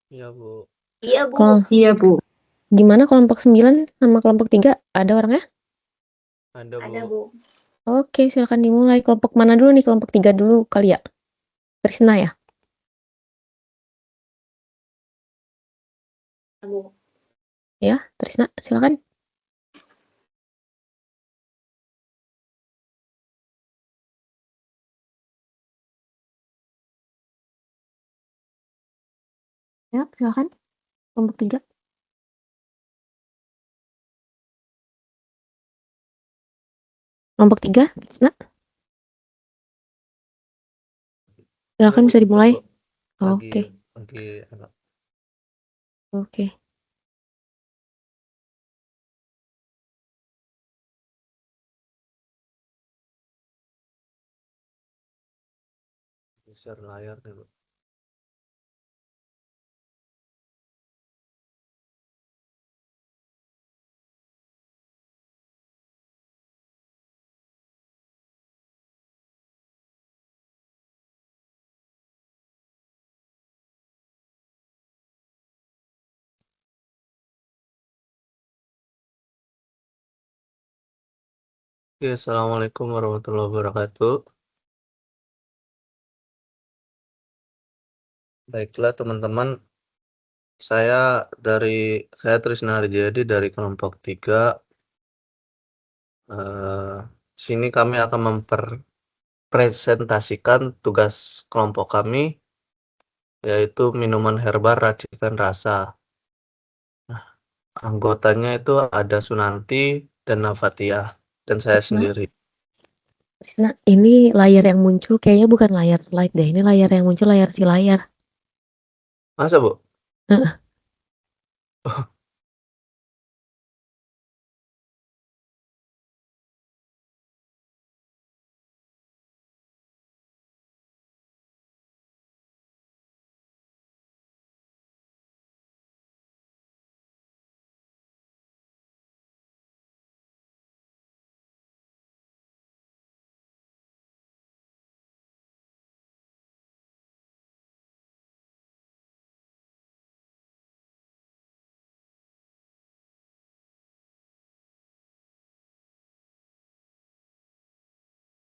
Iya, Bu. Iya, Bu. Iya, Bu. Gimana kelompok 9 sama kelompok 3? Ada orangnya? Ada, Bu. Ada, Bu. Oke, silakan dimulai. Kelompok mana dulu nih? Kelompok 3 dulu kali ya? Trisna ya? Bu. Ya, Trisna, silakan. Ya, silakan. Kelompok 3. Kelompok 3, Trisna. Silakan bisa dimulai. Oke. Lagi anak. Oke. Share layar nih, Bu. Oke, Assalamualaikum warahmatullahi wabarakatuh. Baiklah, teman-teman. Saya Trisna Harjadi dari kelompok 3. Sini kami akan mempresentasikan tugas kelompok kami, yaitu minuman herbal racikan rasa. Nah, anggotanya itu ada Sunanti dan Nafatia, dan saya sendiri. Trisna, ini layar yang muncul kayaknya bukan layar slide deh. Ini layar yang muncul layar si layar. Masa, Bu? Heeh.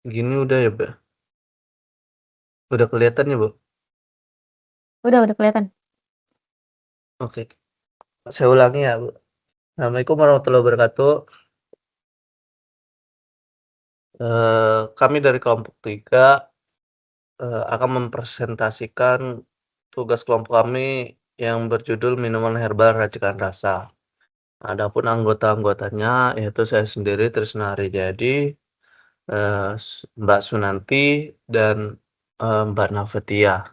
Gini udah ya, Bu? Udah kelihatan ya, Bu? Udah kelihatan. Oke. Saya ulangi ya, Bu. Assalamualaikum warahmatullahi wabarakatuh. Kami dari kelompok 3 akan mempresentasikan tugas kelompok kami yang berjudul minuman herbal racikan rasa. Adapun anggota-anggotanya yaitu saya sendiri Trisna Harijadi, Mbak Sunanti, dan Mbak Nafatia.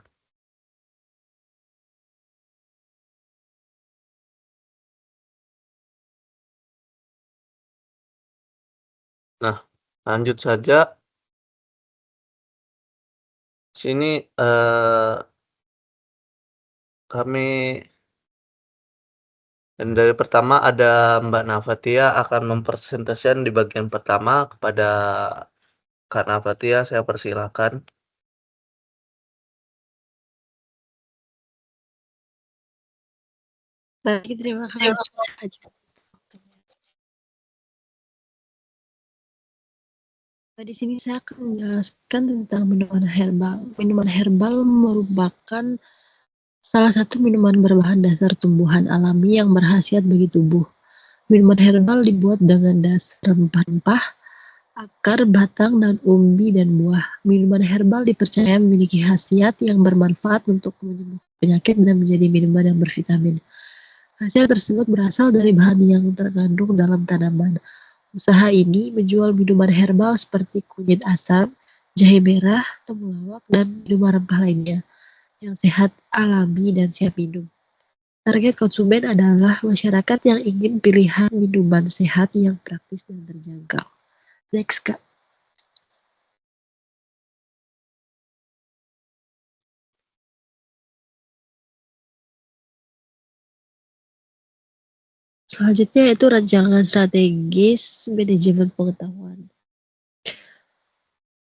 Nah, lanjut saja. Sini kami dan dari pertama ada Mbak Nafatia akan mempresentasikan di bagian pertama. Kepada Kak Nafatia saya persilakan. Baik, terima kasih. Di sini saya akan menjelaskan tentang minuman herbal. Minuman herbal merupakan salah satu minuman berbahan dasar tumbuhan alami yang berkhasiat bagi tubuh. Minuman herbal dibuat dengan dasar rempah-rempah, akar, batang, daun umbi, dan buah. Minuman herbal dipercaya memiliki khasiat yang bermanfaat untuk menyembuhkan penyakit dan menjadi minuman yang bervitamin. Khasiat tersebut berasal dari bahan yang terkandung dalam tanaman. Usaha ini menjual minuman herbal seperti kunyit asam, jahe merah, temulawak, dan minuman rempah lainnya yang sehat, alami, dan siap minum. Target konsumen adalah masyarakat yang ingin pilihan minuman sehat yang praktis dan terjangkau. Next, Kak. Selanjutnya itu rancangan strategis manajemen pengetahuan.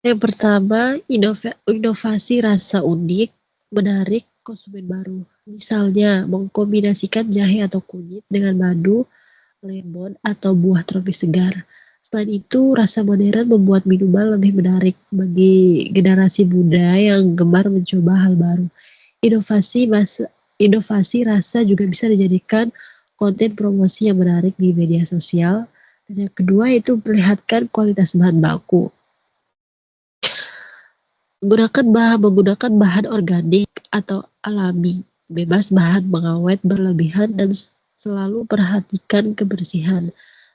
Yang pertama, inovasi rasa unik, menarik, konsumen baru. Misalnya, mengkombinasikan jahe atau kunyit dengan madu, lemon, atau buah tropis segar. Selain itu, rasa modern membuat minuman lebih menarik bagi generasi muda yang gemar mencoba hal baru. Inovasi rasa juga bisa dijadikan konten promosi yang menarik di media sosial. Dan yang kedua itu perlihatkan kualitas bahan baku. Menggunakan bahan organik atau alami, bebas bahan pengawet berlebihan dan selalu perhatikan kebersihan.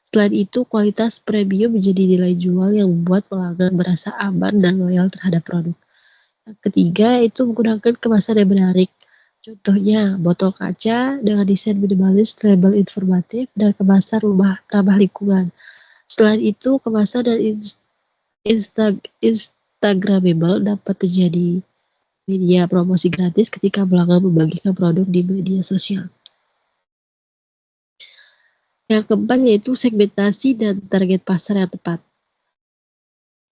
Selain itu, kualitas premium menjadi nilai jual yang membuat pelanggan merasa aman dan loyal terhadap produk. Yang ketiga itu menggunakan kemasan yang menarik. Contohnya, botol kaca dengan desain minimalis, label informatif, dan kemasan ramah lingkungan. Selain itu, kemasan dan Instagramable dapat menjadi media promosi gratis ketika pelanggan membagikan produk di media sosial. Yang keempat yaitu segmentasi dan target pasar yang tepat.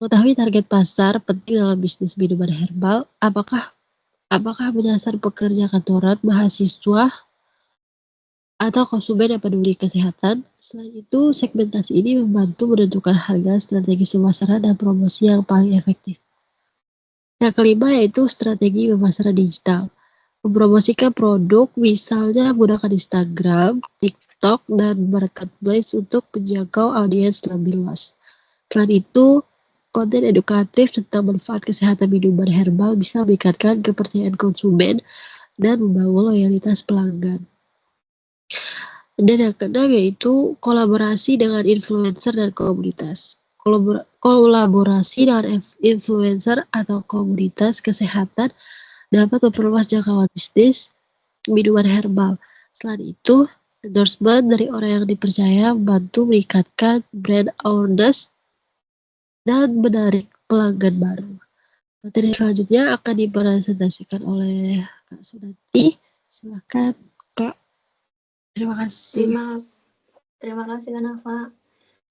Mengetahui target pasar penting dalam bisnis minuman herbal. Apakah menyasar pekerja kantoran, mahasiswa, atau konsumen yang peduli kesehatan? Selain itu, segmentasi ini membantu menentukan harga, strategi pemasaran, dan promosi yang paling efektif. Yang kelima yaitu strategi pemasaran digital. Mempromosikan produk misalnya menggunakan Instagram, TikTok, dan Marketplace untuk menjangkau audiens lebih luas. Selain itu, konten edukatif tentang manfaat kesehatan minuman herbal bisa meningkatkan kepercayaan konsumen dan membangun loyalitas pelanggan. Dan yang keenam yaitu kolaborasi dengan influencer dan komunitas. Kolaborasi dengan influencer atau komunitas kesehatan dapat memperluas jangkauan bisnis minuman herbal. Selain itu, endorsement dari orang yang dipercaya membantu meningkatkan brand awareness dan menarik pelanggan baru. Materi selanjutnya akan dipresentasikan oleh Kak Sunati. Silakan, Kak. Terima kasih. Terima kasih Kanafa.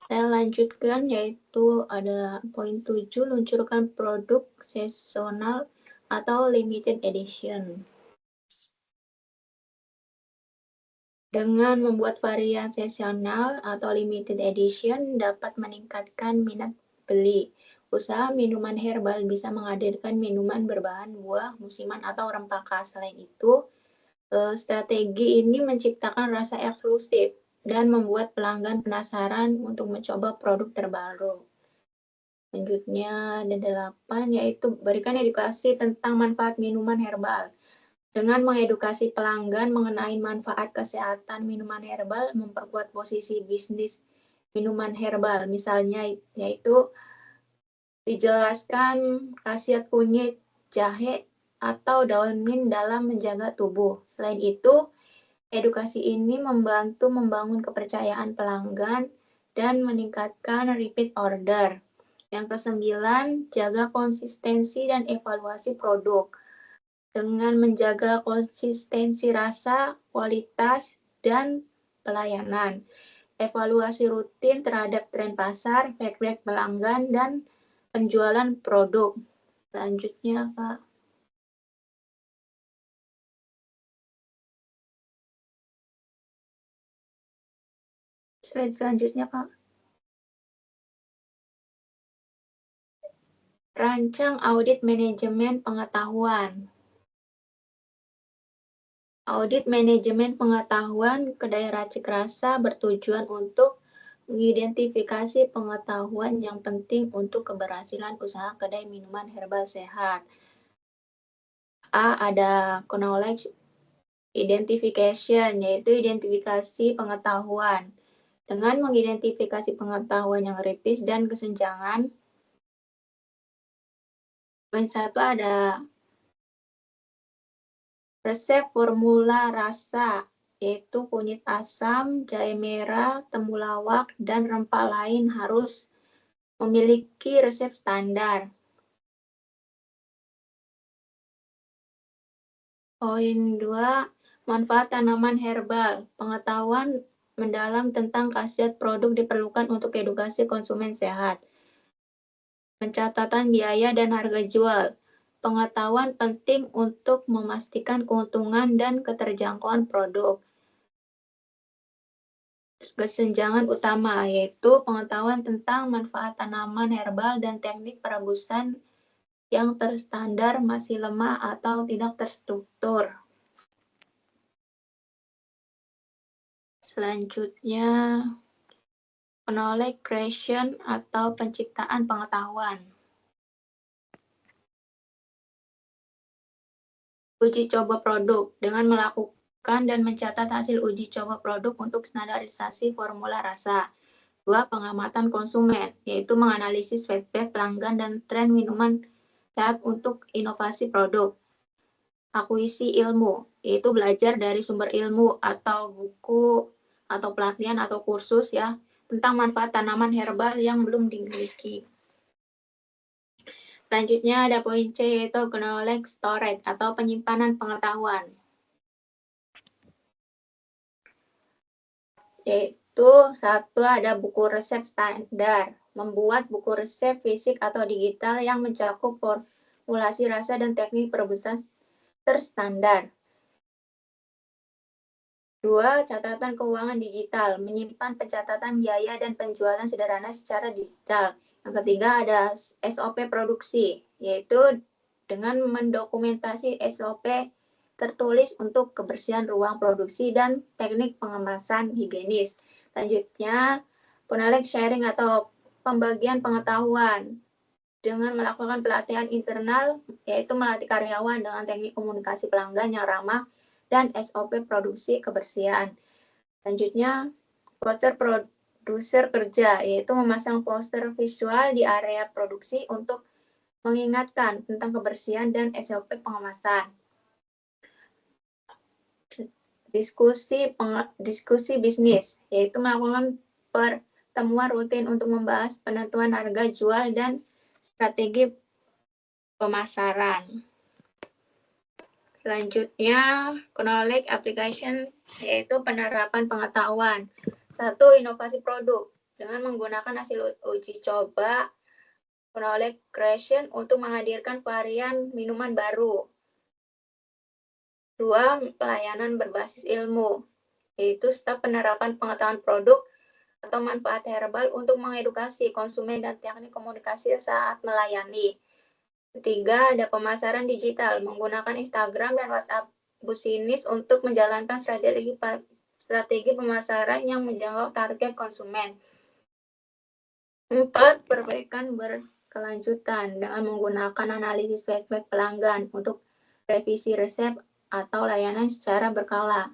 Saya lanjutkan yaitu ada poin 7, luncurkan produk seasonal atau limited edition. Dengan membuat varian seasonal atau limited edition dapat meningkatkan minat beli. Usaha minuman herbal bisa menghadirkan minuman berbahan buah musiman atau rempah. Selain itu, strategi ini menciptakan rasa eksklusif dan membuat pelanggan penasaran untuk mencoba produk terbaru. Selanjutnya ada 8, yaitu berikan edukasi tentang manfaat minuman herbal. Dengan mengedukasi pelanggan mengenai manfaat kesehatan minuman herbal, memperkuat posisi bisnis minuman herbal. Misalnya yaitu dijelaskan khasiat kunyit, jahe, atau daun mint dalam menjaga tubuh. Selain itu, edukasi ini membantu membangun kepercayaan pelanggan dan meningkatkan repeat order. Yang ke-9, jaga konsistensi dan evaluasi produk. Dengan menjaga konsistensi rasa, kualitas, dan pelayanan. Evaluasi rutin terhadap tren pasar, feedback pelanggan, dan penjualan produk. Selanjutnya, Kak. Slide selanjutnya, Kak. Rancang audit manajemen pengetahuan. Audit manajemen pengetahuan kedai racik rasa bertujuan untuk mengidentifikasi pengetahuan yang penting untuk keberhasilan usaha kedai minuman herbal sehat. A. Ada knowledge identification, yaitu identifikasi pengetahuan. Dengan mengidentifikasi pengetahuan yang kritis dan kesenjangan, poin 1 ada resep formula rasa, yaitu kunyit asam, jahe merah, temulawak, dan rempah lain harus memiliki resep standar. Poin 2, manfaat tanaman herbal. Pengetahuan mendalam tentang khasiat produk diperlukan untuk edukasi konsumen sehat. Pencatatan biaya dan harga jual. pengetahuan penting untuk memastikan keuntungan dan keterjangkauan produk. Kesenjangan utama yaitu pengetahuan tentang manfaat tanaman herbal dan teknik perebusan yang terstandar masih lemah atau tidak terstruktur. Selanjutnya, knowledge creation atau penciptaan pengetahuan. Uji coba produk dengan melakukan dan mencatat hasil uji coba produk untuk standarisasi formula rasa. 2. Pengamatan konsumen, yaitu menganalisis feedback pelanggan dan tren minuman sehat untuk inovasi produk. Akuisisi ilmu, yaitu belajar dari sumber ilmu atau buku atau pelatihan atau kursus ya tentang manfaat tanaman herbal yang belum dimiliki. Selanjutnya ada poin C yaitu knowledge storage atau penyimpanan pengetahuan. Yaitu 1. Ada buku resep standar. Membuat buku resep fisik atau digital yang mencakup formulasi rasa dan teknik perebusan terstandar. 2. Catatan keuangan digital. Menyimpan pencatatan biaya dan penjualan sederhana secara digital. Yang ketiga ada SOP produksi, yaitu dengan mendokumentasi SOP tertulis untuk kebersihan ruang produksi dan teknik pengemasan higienis. Selanjutnya, knowledge sharing atau pembagian pengetahuan dengan melakukan pelatihan internal, yaitu melatih karyawan dengan teknik komunikasi pelanggan yang ramah dan SOP produksi kebersihan. Selanjutnya, poster produser kerja, yaitu memasang poster visual di area produksi untuk mengingatkan tentang kebersihan dan SOP pengemasan. Diskusi bisnis, yaitu melakukan pertemuan rutin untuk membahas penentuan harga jual dan strategi pemasaran. Selanjutnya, knowledge application, yaitu penerapan pengetahuan. 1. Inovasi produk. Dengan menggunakan hasil uji coba, knowledge creation untuk menghadirkan varian minuman baru. 2. Pelayanan berbasis ilmu, yaitu staf penerapan pengetahuan produk atau manfaat herbal untuk mengedukasi konsumen dan teknik komunikasi saat melayani. 3. Ada pemasaran digital, menggunakan Instagram dan WhatsApp bisnis untuk menjalankan strategi pemasaran yang menjangkau target konsumen. 4. Perbaikan berkelanjutan dengan menggunakan analisis feedback pelanggan untuk revisi resep atau layanan secara berkala.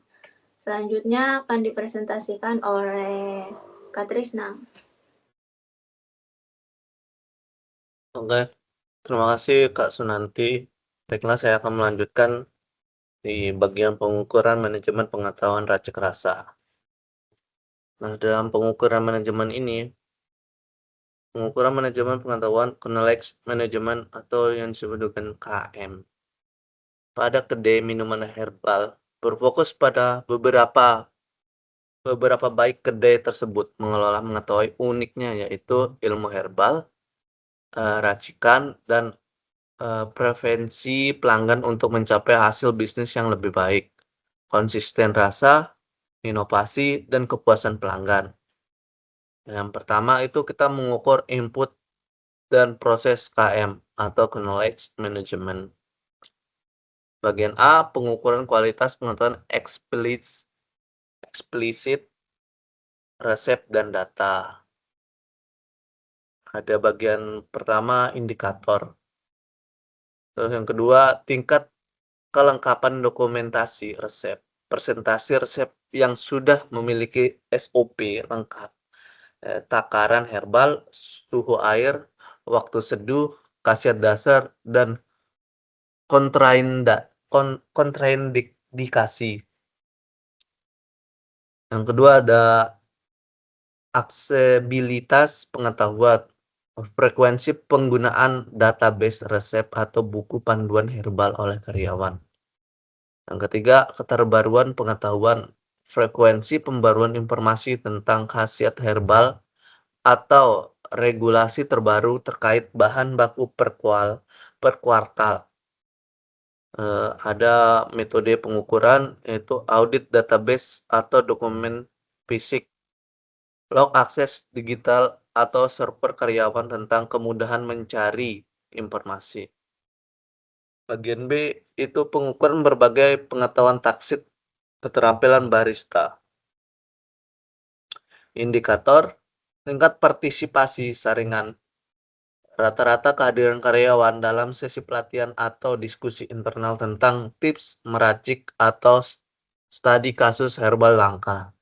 Selanjutnya akan dipresentasikan oleh Kak Trisna. Oke. Terima kasih Kak Sunanti. Baiklah, saya akan melanjutkan di bagian pengukuran manajemen pengetahuan racik rasa. Nah, dalam pengukuran manajemen ini, pengukuran manajemen pengetahuan knowledge management atau yang disebut dengan KM pada kedai minuman herbal berfokus pada beberapa baik kedai tersebut mengelola mengetahui uniknya yaitu ilmu herbal, racikan, dan preferensi pelanggan untuk mencapai hasil bisnis yang lebih baik, konsisten rasa, inovasi, dan kepuasan pelanggan. Yang pertama itu kita mengukur input dan proses KM atau knowledge management. Bagian A, pengukuran kualitas pengetahuan eksplisit, resep, dan data. Ada bagian pertama indikator. Terus yang kedua, tingkat kelengkapan dokumentasi resep. Persentase resep yang sudah memiliki SOP lengkap. Takaran herbal, suhu air, waktu seduh, khasiat dasar, dan kontraindikasi. Yang kedua ada aksesibilitas pengetahuan. Frekuensi penggunaan database resep atau buku panduan herbal oleh karyawan. Yang ketiga, keterbaruan pengetahuan. Frekuensi pembaruan informasi tentang khasiat herbal atau regulasi terbaru terkait bahan baku per kuartal Ada metode pengukuran yaitu audit database atau dokumen fisik, log akses digital atau server karyawan tentang kemudahan mencari informasi. Bagian B itu pengukuran berbagai pengetahuan taksit keterampilan barista. Indikator tingkat partisipasi saringan. Rata-rata kehadiran karyawan dalam sesi pelatihan atau diskusi internal tentang tips meracik atau studi kasus herbal langka.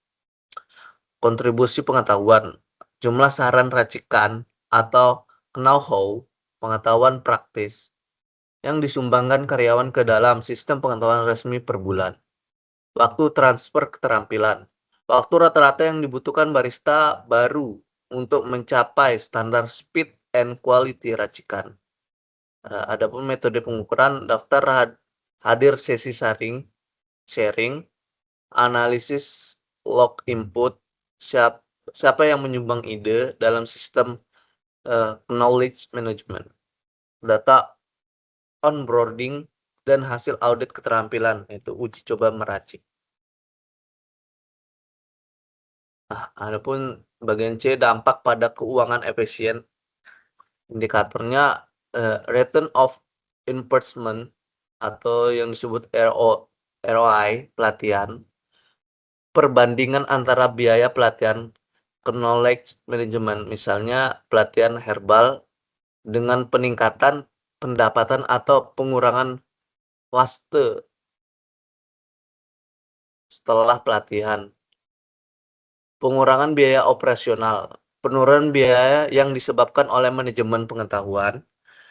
Kontribusi pengetahuan, jumlah saran racikan atau know-how pengetahuan praktis yang disumbangkan karyawan ke dalam sistem pengetahuan resmi per bulan. Waktu transfer keterampilan, waktu rata-rata yang dibutuhkan barista baru untuk mencapai standar speed and quality racikan. Adapun metode pengukuran, daftar hadir sesi sharing, analisis log input, siapa yang menyumbang ide dalam sistem knowledge management, data onboarding, dan hasil audit keterampilan, yaitu uji coba meracik. Adapun bagian C, dampak pada keuangan efisien. Indikatornya return of investment atau yang disebut ROI pelatihan, perbandingan antara biaya pelatihan ke knowledge management, misalnya pelatihan herbal dengan peningkatan pendapatan atau pengurangan waste setelah pelatihan. Pengurangan biaya operasional, penurunan biaya yang disebabkan oleh manajemen pengetahuan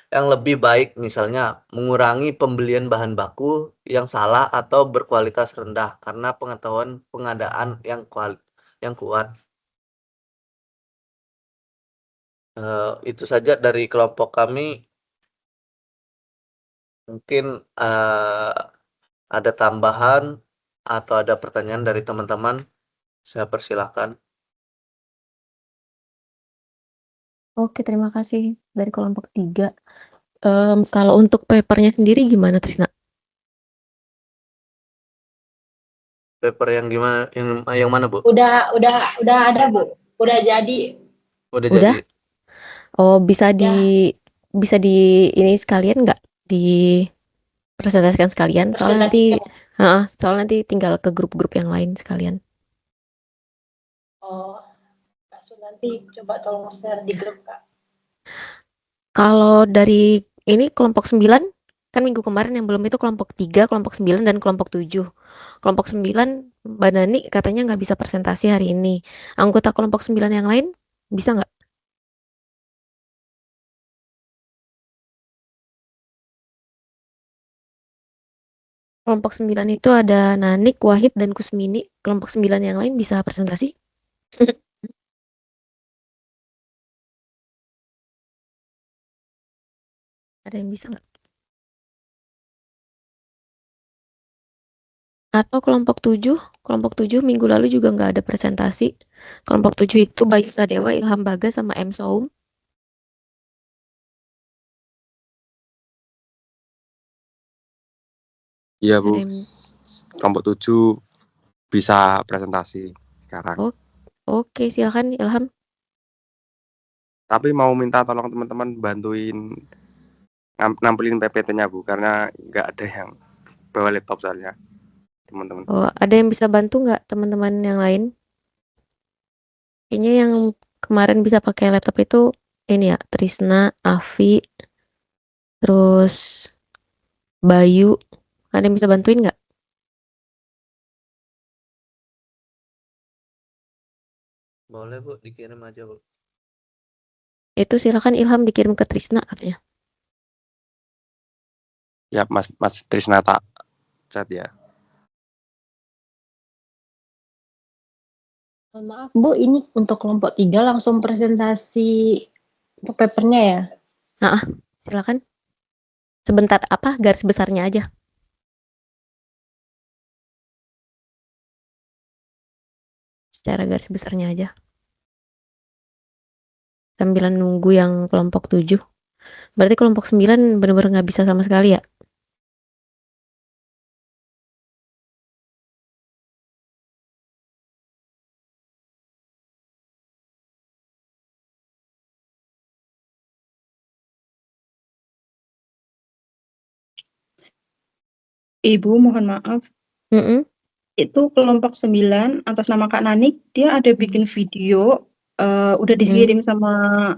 yang lebih baik, misalnya mengurangi pembelian bahan baku yang salah atau berkualitas rendah karena pengetahuan pengadaan yang kuat. Itu saja dari kelompok kami. Mungkin ada tambahan atau ada pertanyaan dari teman-teman, saya persilahkan. Oke, terima kasih dari kelompok 3. Kalau untuk papernya sendiri gimana, Trina? Paper yang gimana? Yang mana, Bu? Udah ada, Bu. Udah jadi. Udah Udah? jadi. Oh, bisa Ya. bisa di ini sekalian nggak? Dipresentasikan sekalian? Soalnya nanti tinggal ke grup-grup yang lain sekalian. Oh, nanti coba tolong share di grup, Kak. Kalau dari ini kelompok 9, kan minggu kemarin yang belum itu kelompok 3, kelompok 9, dan kelompok 7. Kelompok 9, Mbak Nani katanya nggak bisa presentasi hari ini. Anggota kelompok 9 yang lain bisa nggak? Kelompok 9 itu ada Nanik, Wahid, dan Kusmini. Kelompok 9 yang lain bisa presentasi? Ada yang bisa nggak? Atau kelompok 7 minggu lalu juga nggak ada presentasi. Kelompok 7 itu Bayu Sadewa, Ilham Bagas, sama M. Soum. Iya, Bu. Ada yang- Kelompok 7 bisa presentasi sekarang. Oke, silakan Ilham. Tapi mau minta tolong teman-teman bantuin nampilin PPT-nya, Bu, karena nggak ada yang bawa laptop soalnya, teman-teman. Oh, ada yang bisa bantu nggak teman-teman yang lain? Kayaknya yang kemarin bisa pakai laptop itu ini ya, Trisna, Avi, terus Bayu. Ada yang bisa bantuin nggak? Boleh, Bu, dikirim aja, Bu. Itu silakan Ilham dikirim ke Trisna katanya. Ya, Mas Trisna tak chat ya. Mohon maaf, Bu, ini untuk kelompok 3 langsung presentasi untuk papernya ya? Silakan. Sebentar, garis besarnya aja. Secara garis besarnya aja. Sambil nunggu yang kelompok 7. Berarti kelompok 9 benar-benar nggak bisa sama sekali ya? Ibu, mohon maaf. Mm-mm. Itu kelompok 9 atas nama Kak Nanik, dia ada bikin video, udah dikirim sama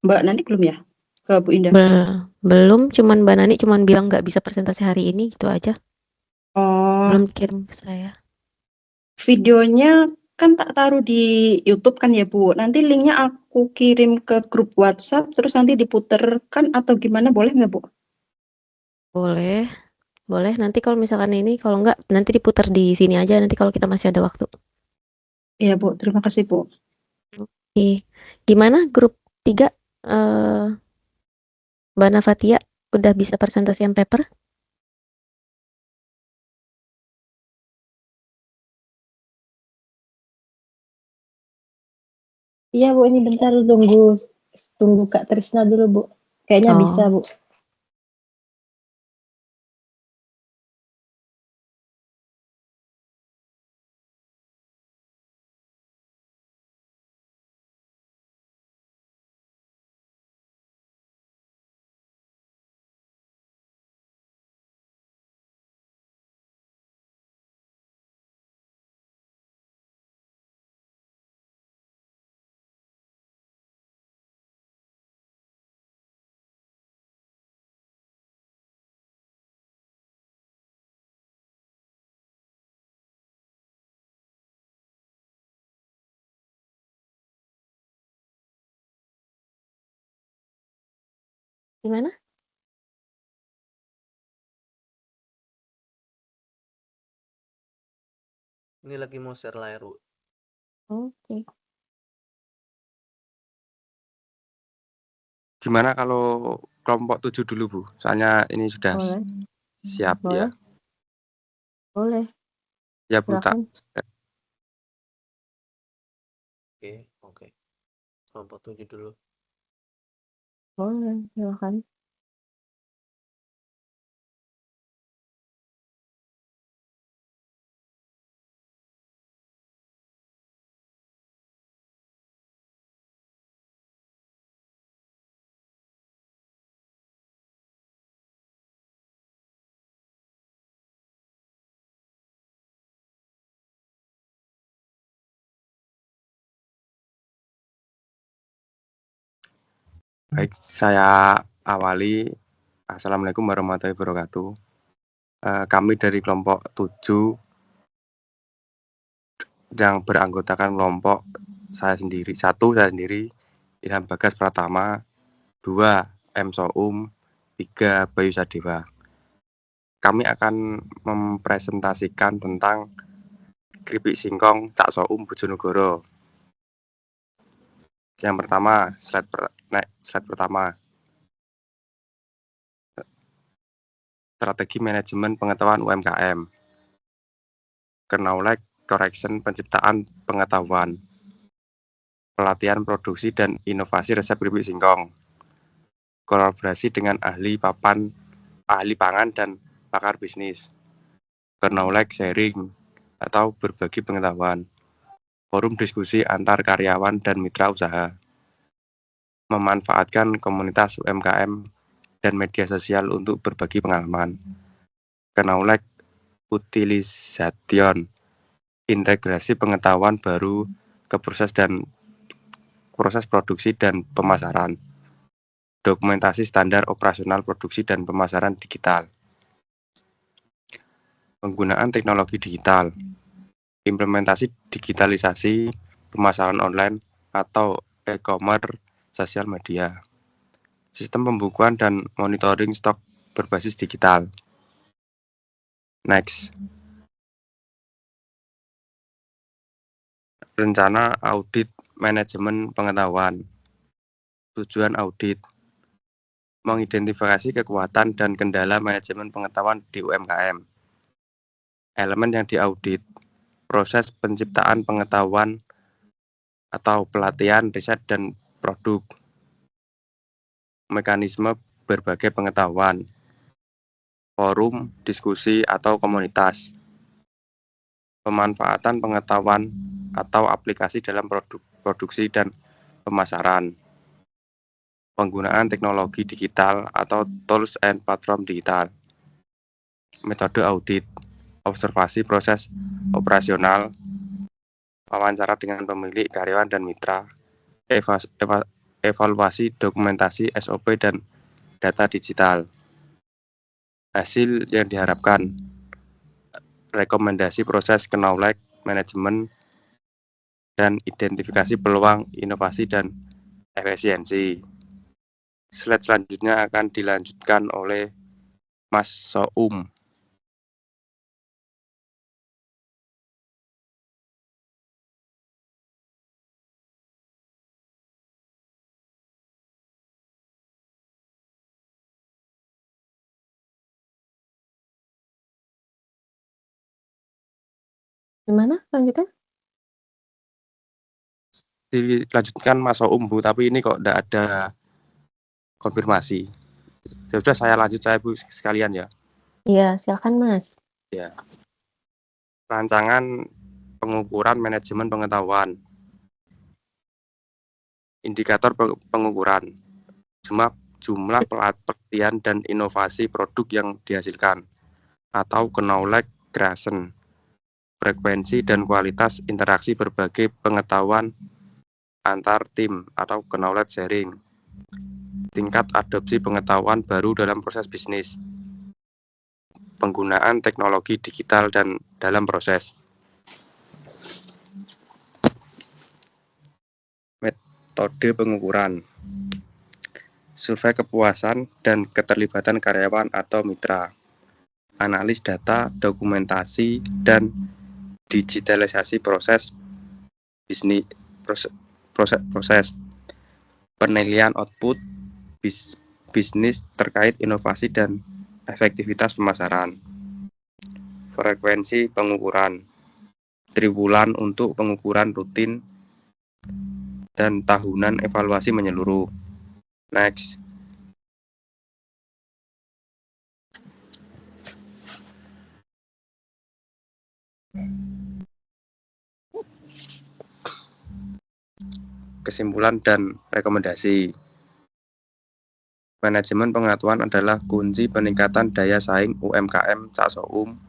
Mbak Nanik belum ya? Ke Bu Indah? Belum, cuman Mbak Nani cuman bilang nggak bisa presentasi hari ini, gitu aja. Oh, Belum kirim ke saya. videonya kan tak taruh di YouTube kan ya Bu. Nanti linknya aku kirim ke grup WhatsApp, terus nanti diputerkan atau gimana, boleh nggak Bu? Boleh, boleh. Nanti kalau misalkan ini, kalau nggak, nanti diputar di sini aja, nanti kalau kita masih ada waktu. Iya Bu, terima kasih Bu. Oke. Gimana grup 3, Mbak Nafatia, udah bisa presentasian paper? Iya Bu, ini bentar tunggu Kak Trisna dulu Bu. Kayaknya bisa Oh, Bu. gimana? Ini lagi mau share layar, Bu. Oke. Gimana kalau kelompok 7 dulu, Bu? Soalnya ini sudah Boleh, siap boleh, ya. boleh. Ya, Bu, tak. Silakan. Oke. Kelompok 7 dulu. Boleh, silakan. Baik, saya awali. Assalamualaikum warahmatullahi wabarakatuh. Kami dari kelompok 7 yang beranggotakan kelompok saya sendiri, 1 saya sendiri, Ilham Bagas Pratama, 2 M. Soum, 3 Bayu Sadewa. Kami akan mempresentasikan tentang keripik singkong Cak Soum Bojonegoro. Yang pertama, slide pertama. Strategi manajemen pengetahuan UMKM. Knowledge correction penciptaan pengetahuan. Pelatihan produksi dan inovasi resep keripik singkong. Kolaborasi dengan ahli pangan dan pakar bisnis. Knowledge sharing atau berbagi pengetahuan. Forum diskusi antar karyawan dan mitra usaha. Memanfaatkan komunitas UMKM dan media sosial untuk berbagi pengalaman. Knowledge utilization, integrasi pengetahuan baru ke proses produksi dan pemasaran. Dokumentasi standar operasional produksi dan pemasaran digital. Penggunaan teknologi digital. Implementasi digitalisasi pemasaran online atau e-commerce sosial media. Sistem pembukuan dan monitoring stok berbasis digital. Next. Rencana audit manajemen pengetahuan. Tujuan audit. Mengidentifikasi kekuatan dan kendala manajemen pengetahuan di UMKM. Elemen yang diaudit. Proses penciptaan pengetahuan atau pelatihan, riset, dan produk. Mekanisme berbagai pengetahuan. Forum, diskusi, atau komunitas. Pemanfaatan pengetahuan atau aplikasi dalam produksi dan pemasaran. Penggunaan teknologi digital atau tools and platform digital. metode audit, observasi proses operasional, wawancara dengan pemilik, karyawan, dan mitra, evaluasi dokumentasi SOP dan data digital. Hasil yang diharapkan, rekomendasi proses knowledge management dan identifikasi peluang inovasi dan efisiensi. Slide selanjutnya akan dilanjutkan oleh Mas Soum. Gimana selanjutnya? Dilanjutkan Mas Soum, Bu, tapi ini kok tidak ada konfirmasi. Sudah saya lanjut, saya Bu sekalian ya. Iya, silakan Mas. Ya. Rancangan pengukuran manajemen pengetahuan. Indikator pengukuran. Jumlah pelatihan dan inovasi produk yang dihasilkan atau knowledge creation. Frekuensi dan kualitas interaksi berbagai pengetahuan antar tim atau knowledge sharing. Tingkat adopsi pengetahuan baru dalam proses bisnis. Penggunaan teknologi digital dan dalam proses. Metode pengukuran. Survei kepuasan dan keterlibatan karyawan atau mitra. Analis data, dokumentasi, dan digitalisasi proses bisnis. Proses penilaian output bisnis terkait inovasi dan efektivitas pemasaran. Frekuensi pengukuran. Triwulan untuk pengukuran rutin dan tahunan evaluasi menyeluruh. Next. Kesimpulan dan rekomendasi. Manajemen pengetahuan adalah kunci peningkatan daya saing UMKM Caksoum.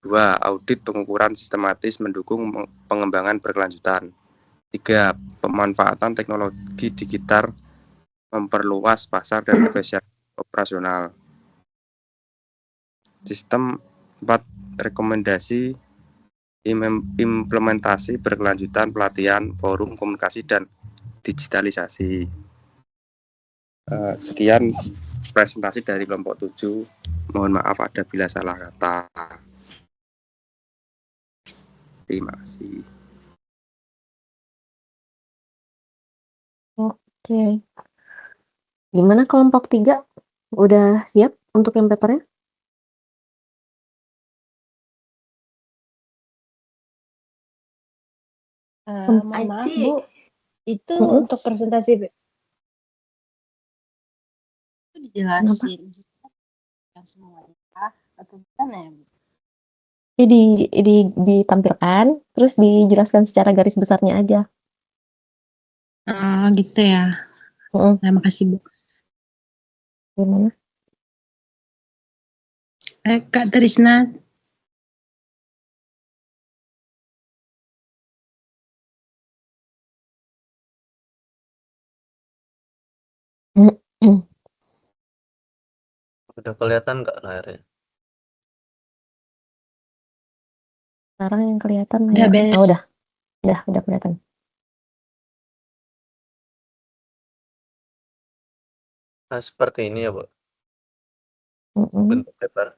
2. Audit pengukuran sistematis mendukung pengembangan berkelanjutan. 3. Pemanfaatan teknologi digital memperluas pasar dan efisiensi operasional. Sistem 4. Rekomendasi implementasi berkelanjutan pelatihan, forum komunikasi, dan digitalisasi. Sekian presentasi dari kelompok 7. Mohon maaf apabila salah kata. Terima kasih. Oke. Gimana kelompok 3? Udah siap untuk yang papernya? Mohon maaf Aci. Bu, itu Mm-mm. untuk presentasi itu dijelasin yang semuanya atau gimana ya Bu? Jadi ditampilkan, terus dijelaskan secara garis besarnya aja. Gitu ya. Nah, makasih Bu. Gimana? Kak Trisna. Udah kelihatan nggak layarnya? Sekarang yang kelihatan Udah ya. beres. Oh, udah kelihatan. Nah, seperti ini ya, Bu, Mm-mm. bentuk paper.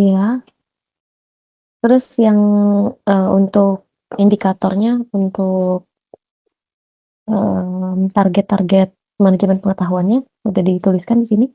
Iya. Terus yang untuk indikatornya untuk target-target manajemen pengetahuannya udah dituliskan di sini.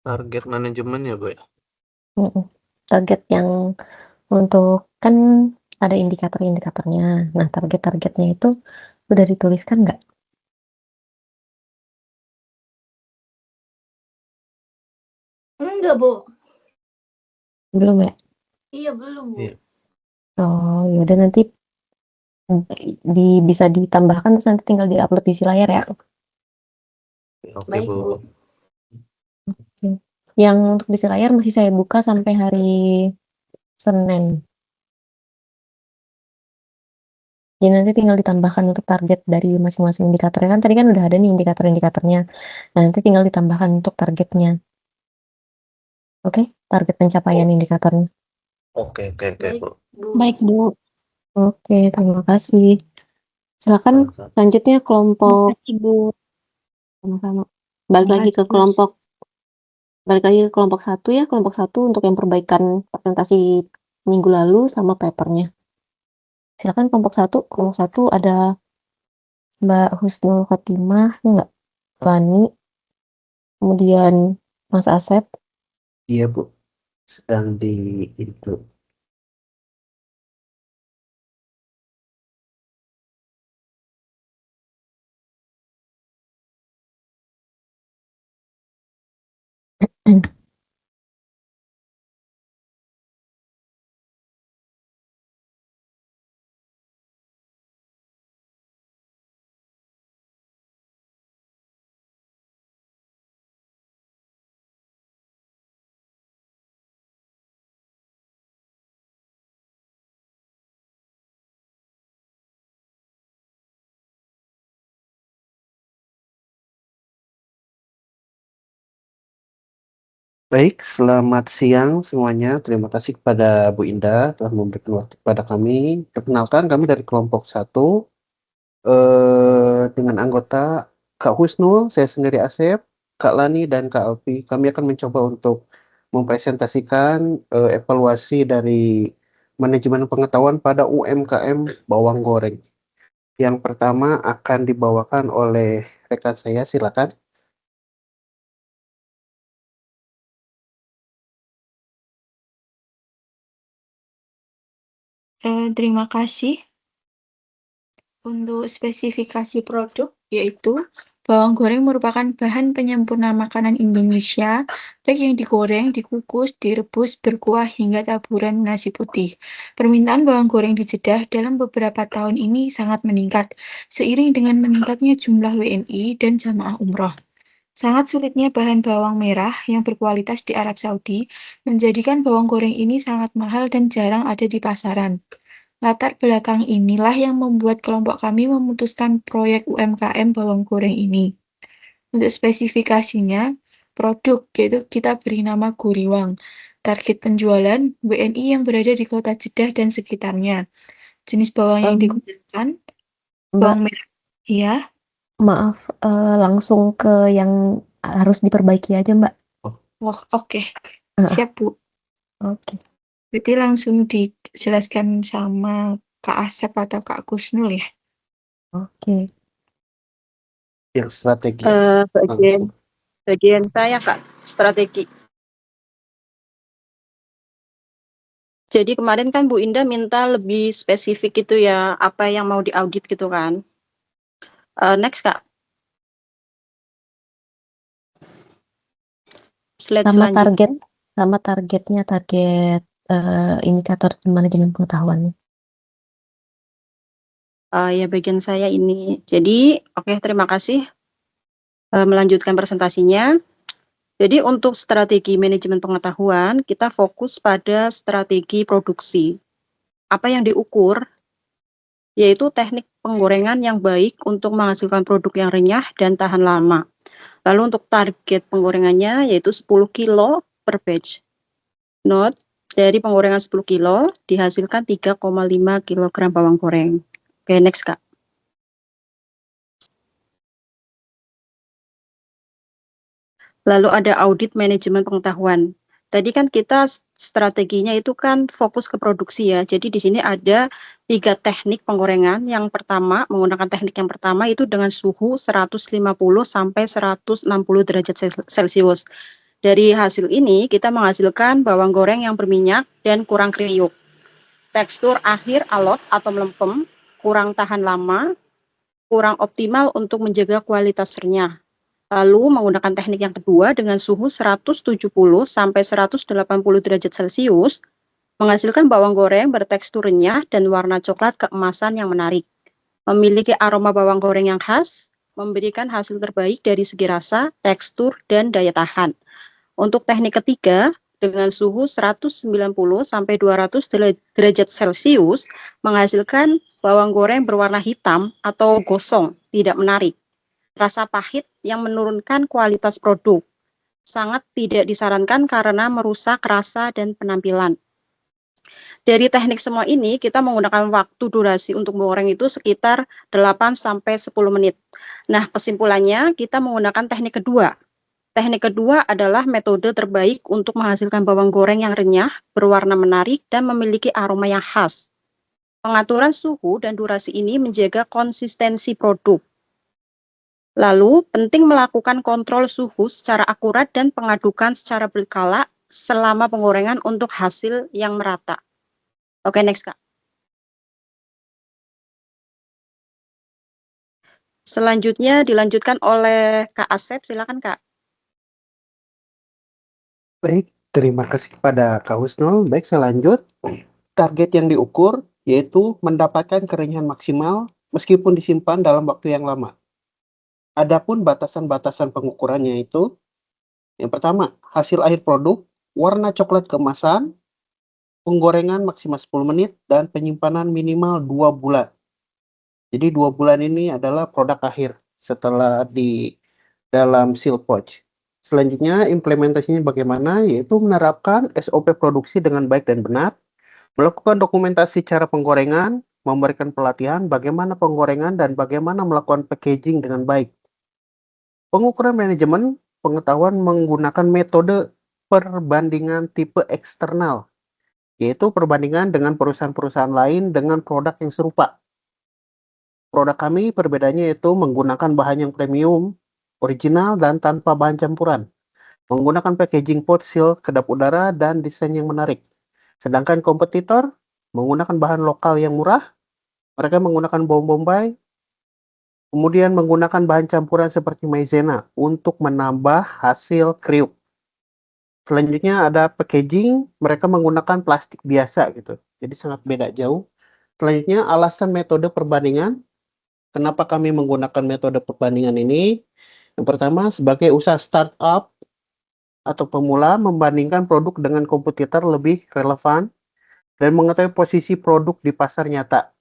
Target manajemen ya, Bu, ya? Target yang untuk kan ada indikator-indikatornya. Nah, target-targetnya itu udah dituliskan nggak? Enggak, Bu. Belum ya? Iya, belum, Bu. Iya. Oh, yaudah nanti bisa ditambahkan terus nanti tinggal diupload di layar ya. Oke, Baik, Bu. Bu. Yang untuk di layar masih saya buka sampai hari Senin. Jadi nanti tinggal ditambahkan untuk target dari masing-masing indikatornya kan tadi kan udah ada nih indikator-indikatornya. Nah, nanti tinggal ditambahkan untuk targetnya. Oke, target pencapaian indikatornya. Oke, Baik, Bu. Bu. Baik, Bu. Oke, terima kasih. Silakan Sama-sama. selanjutnya kelompok Makasih, Bu. sama-sama. Balik lagi ke Makasih. kelompok 1 ya, kelompok 1 untuk yang perbaikan presentasi minggu lalu sama papernya. Silakan kelompok 1 ada Mbak Husnul Khotimah, ya enggak? Lani, kemudian Mas Asep. Iya, Bu. Sedang di itu. Baik, selamat siang semuanya. Terima kasih kepada Bu Indah telah memberikan waktu kepada kami. Perkenalkan, kami dari kelompok 1 dengan anggota Kak Husnul, saya sendiri Asep, Kak Lani, dan Kak Alfi. Kami akan mencoba untuk mempresentasikan evaluasi dari manajemen pengetahuan pada UMKM bawang goreng. Yang pertama akan dibawakan oleh rekan saya, silakan. Terima kasih. Untuk spesifikasi produk, yaitu bawang goreng merupakan bahan penyempurna makanan Indonesia, baik yang digoreng, dikukus, direbus, berkuah, hingga taburan nasi putih. Permintaan bawang goreng di Jeddah dalam beberapa tahun ini sangat meningkat, seiring dengan meningkatnya jumlah WNI dan jamaah umroh. Sangat sulitnya bahan bawang merah yang berkualitas di Arab Saudi menjadikan bawang goreng ini sangat mahal dan jarang ada di pasaran. Latar belakang inilah yang membuat kelompok kami memutuskan proyek UMKM bawang goreng ini. Untuk spesifikasinya, produk yaitu kita beri nama Guriwang. Target penjualan WNI yang berada di kota Jeddah dan sekitarnya. Jenis bawang yang digunakan, Mbak, bawang merah. Iya, maaf, langsung ke yang harus diperbaiki aja, Mbak. oke. Heeh. Siap, Bu. Oke. Berarti langsung dijelaskan sama Kak Asep atau Kak Kusnul ya? Oke. Yang strategi. Bagian saya Kak, strategi. Jadi kemarin kan Bu Indah minta lebih spesifik gitu ya, apa yang mau diaudit gitu kan. Next Kak. Slide selanjutnya. Sama targetnya, indikator manajemen pengetahuannya. Ya bagian saya ini. Jadi, oke, terima kasih. Melanjutkan presentasinya. Jadi untuk strategi manajemen pengetahuan, kita fokus pada strategi produksi. Apa yang diukur, yaitu teknik penggorengan yang baik untuk menghasilkan produk yang renyah dan tahan lama. Lalu untuk target penggorengannya yaitu 10 kilo per batch. Note, dari penggorengan 10 kilo dihasilkan 3,5 kg bawang goreng. Oke, next Kak. Lalu ada audit manajemen pengetahuan. Tadi kan kita strateginya itu kan fokus ke produksi ya. Jadi di sini ada 3 teknik penggorengan. Yang pertama, menggunakan teknik yang pertama itu dengan suhu 150 sampai 160 derajat Celcius. Dari hasil ini, kita menghasilkan bawang goreng yang berminyak dan kurang kriuk. Tekstur akhir alot atau melempem, kurang tahan lama, kurang optimal untuk menjaga kualitas renyah. Lalu menggunakan teknik yang kedua dengan suhu 170 sampai 180 derajat Celcius, menghasilkan bawang goreng bertekstur renyah dan warna coklat keemasan yang menarik. Memiliki aroma bawang goreng yang khas, memberikan hasil terbaik dari segi rasa, tekstur, dan daya tahan. Untuk teknik ketiga, dengan suhu 190 sampai 200 derajat Celcius, menghasilkan bawang goreng berwarna hitam atau gosong, tidak menarik. Rasa pahit yang menurunkan kualitas produk. Sangat tidak disarankan karena merusak rasa dan penampilan. Dari teknik semua ini, kita menggunakan waktu durasi untuk menggoreng itu sekitar 8 sampai 10 menit. Nah, kesimpulannya kita menggunakan teknik kedua. Teknik kedua adalah metode terbaik untuk menghasilkan bawang goreng yang renyah, berwarna menarik, dan memiliki aroma yang khas. Pengaturan suhu dan durasi ini menjaga konsistensi produk. Lalu, penting melakukan kontrol suhu secara akurat dan pengadukan secara berkala selama penggorengan untuk hasil yang merata. Oke, next, Kak. Selanjutnya dilanjutkan oleh Kak Asep, silakan, Kak. Baik, terima kasih kepada Kak Husnul. Baik, saya lanjut. Target yang diukur yaitu mendapatkan kerenyahan maksimal meskipun disimpan dalam waktu yang lama. Adapun batasan-batasan pengukurannya itu, yang pertama, hasil akhir produk, warna coklat keemasan, penggorengan maksimal 10 menit, dan penyimpanan minimal 2 bulan. Jadi 2 bulan ini adalah produk akhir setelah di dalam seal pouch. Selanjutnya implementasinya bagaimana? Yaitu menerapkan SOP produksi dengan baik dan benar, melakukan dokumentasi cara penggorengan, memberikan pelatihan bagaimana penggorengan dan bagaimana melakukan packaging dengan baik. Pengukuran manajemen pengetahuan menggunakan metode perbandingan tipe eksternal, yaitu perbandingan dengan perusahaan-perusahaan lain dengan produk yang serupa. Produk kami perbedaannya yaitu menggunakan bahan yang premium, original, dan tanpa bahan campuran. Menggunakan packaging pouch seal kedap udara dan desain yang menarik. Sedangkan kompetitor menggunakan bahan lokal yang murah, mereka menggunakan bawang bombay, kemudian menggunakan bahan campuran seperti maizena untuk menambah hasil kriuk. Selanjutnya ada packaging, mereka menggunakan plastik biasa gitu. Jadi sangat beda jauh. Selanjutnya alasan metode perbandingan. Kenapa kami menggunakan metode perbandingan ini? Yang pertama, sebagai usaha startup atau pemula membandingkan produk dengan kompetitor lebih relevan dan mengetahui posisi produk di pasar nyata.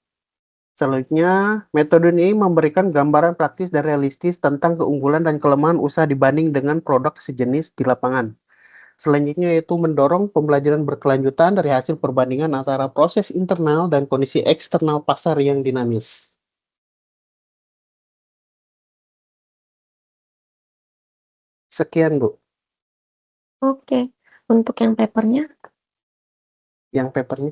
Selanjutnya, metode ini memberikan gambaran praktis dan realistis tentang keunggulan dan kelemahan usaha dibanding dengan produk sejenis di lapangan. Selanjutnya yaitu mendorong pembelajaran berkelanjutan dari hasil perbandingan antara proses internal dan kondisi eksternal pasar yang dinamis. Sekian, Bu. Oke. Untuk yang papernya? Yang papernya.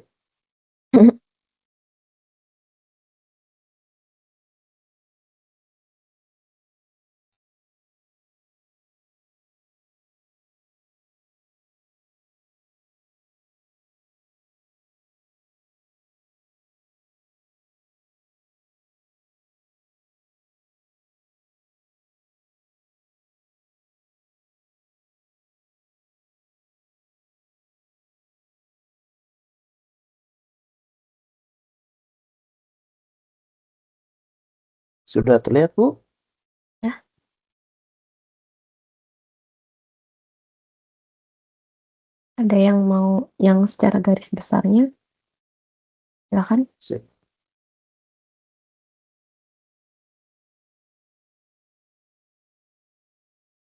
Sudah terlihat, Bu? Ya. Ada yang mau yang secara garis besarnya? Silakan.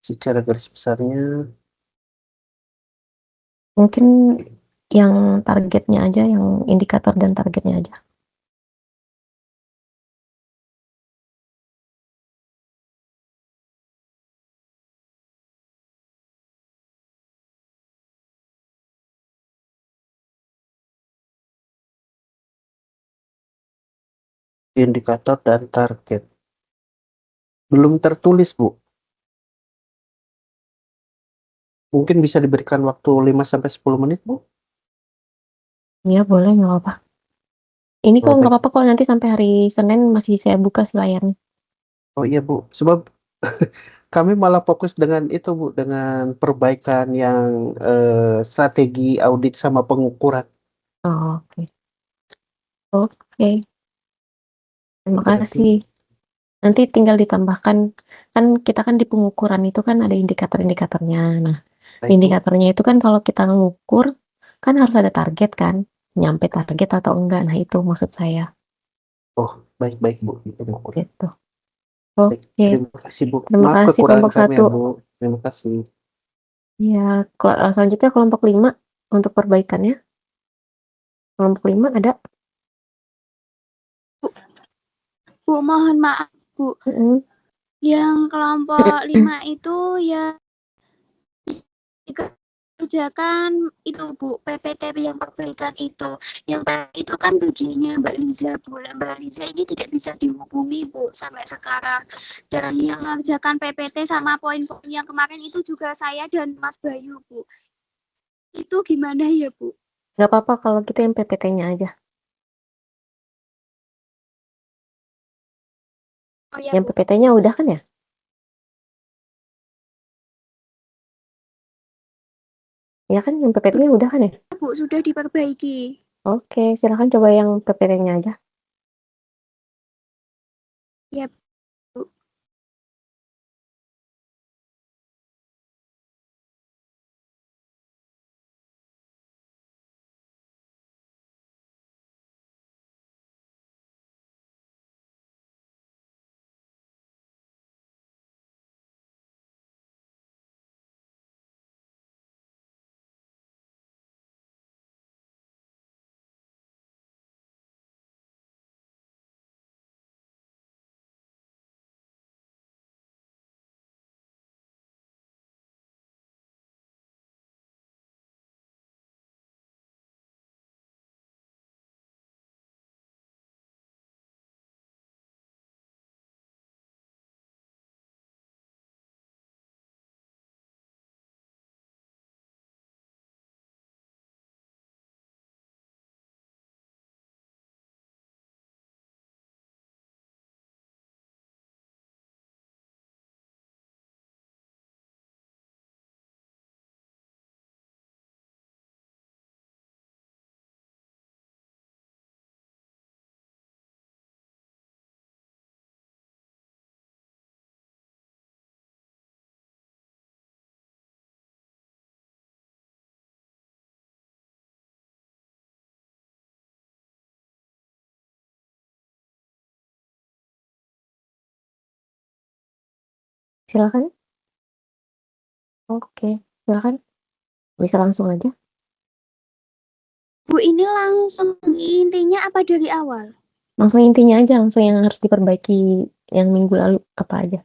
Secara garis besarnya. Mungkin yang targetnya aja, yang indikator dan targetnya aja. Indikator dan target. Belum tertulis, Bu. Mungkin bisa diberikan waktu 5-10 menit, Bu? Iya boleh, nggak apa-apa. Ini Oh, kok nggak baik. apa-apa kok, nanti sampai hari Senin masih saya buka sih layarnya. Oh iya, Bu. Sebab kami malah fokus dengan itu, Bu, dengan perbaikan yang strategi audit sama pengukuran. Oh, oke. Oke, terima Berarti, kasih. Nanti tinggal ditambahkan, kan kita kan di pengukuran itu kan ada indikator-indikatornya. Nah, baik, Bu. indikatornya itu kan kalau kita ngukur, kan harus ada target kan, nyampe target atau enggak. Nah, itu maksud saya. Oh, baik-baik, Bu. Di pengukuran. Gitu. Baik, Oke, terima kasih, Bu. terima Maaf kasih kekurangan kelompok kami ya, 1. Bu. Terima kasih. Ya, selanjutnya kelompok 5 untuk perbaikannya. Kelompok 5 ada. Bu, mohon maaf, Bu. Mm-mm. Yang kelompok 5 itu ya dikerjakan itu, Bu, PPT yang perbaikan itu. Yang itu kan bagiannya Mbak Liza, Bu. Mbak Liza ini tidak bisa dihubungi, Bu, sampai sekarang. Dan yang mengerjakan PPT sama poin-poin yang kemarin itu juga saya dan Mas Bayu, Bu. Itu gimana ya, Bu? Nggak apa-apa kalau gitu yang PPT-nya aja. Oh ya, Yang Bu. PPT-nya udah kan ya? Ya kan, yang PPT-nya udah kan ya? Bu, sudah diperbaiki. Oke, silakan coba yang PPT-nya aja. Ya, Bu. Silakan. Oke, silakan. Bisa langsung aja. Bu, ini langsung intinya apa dari awal? Langsung intinya aja, langsung yang harus diperbaiki yang minggu lalu apa aja.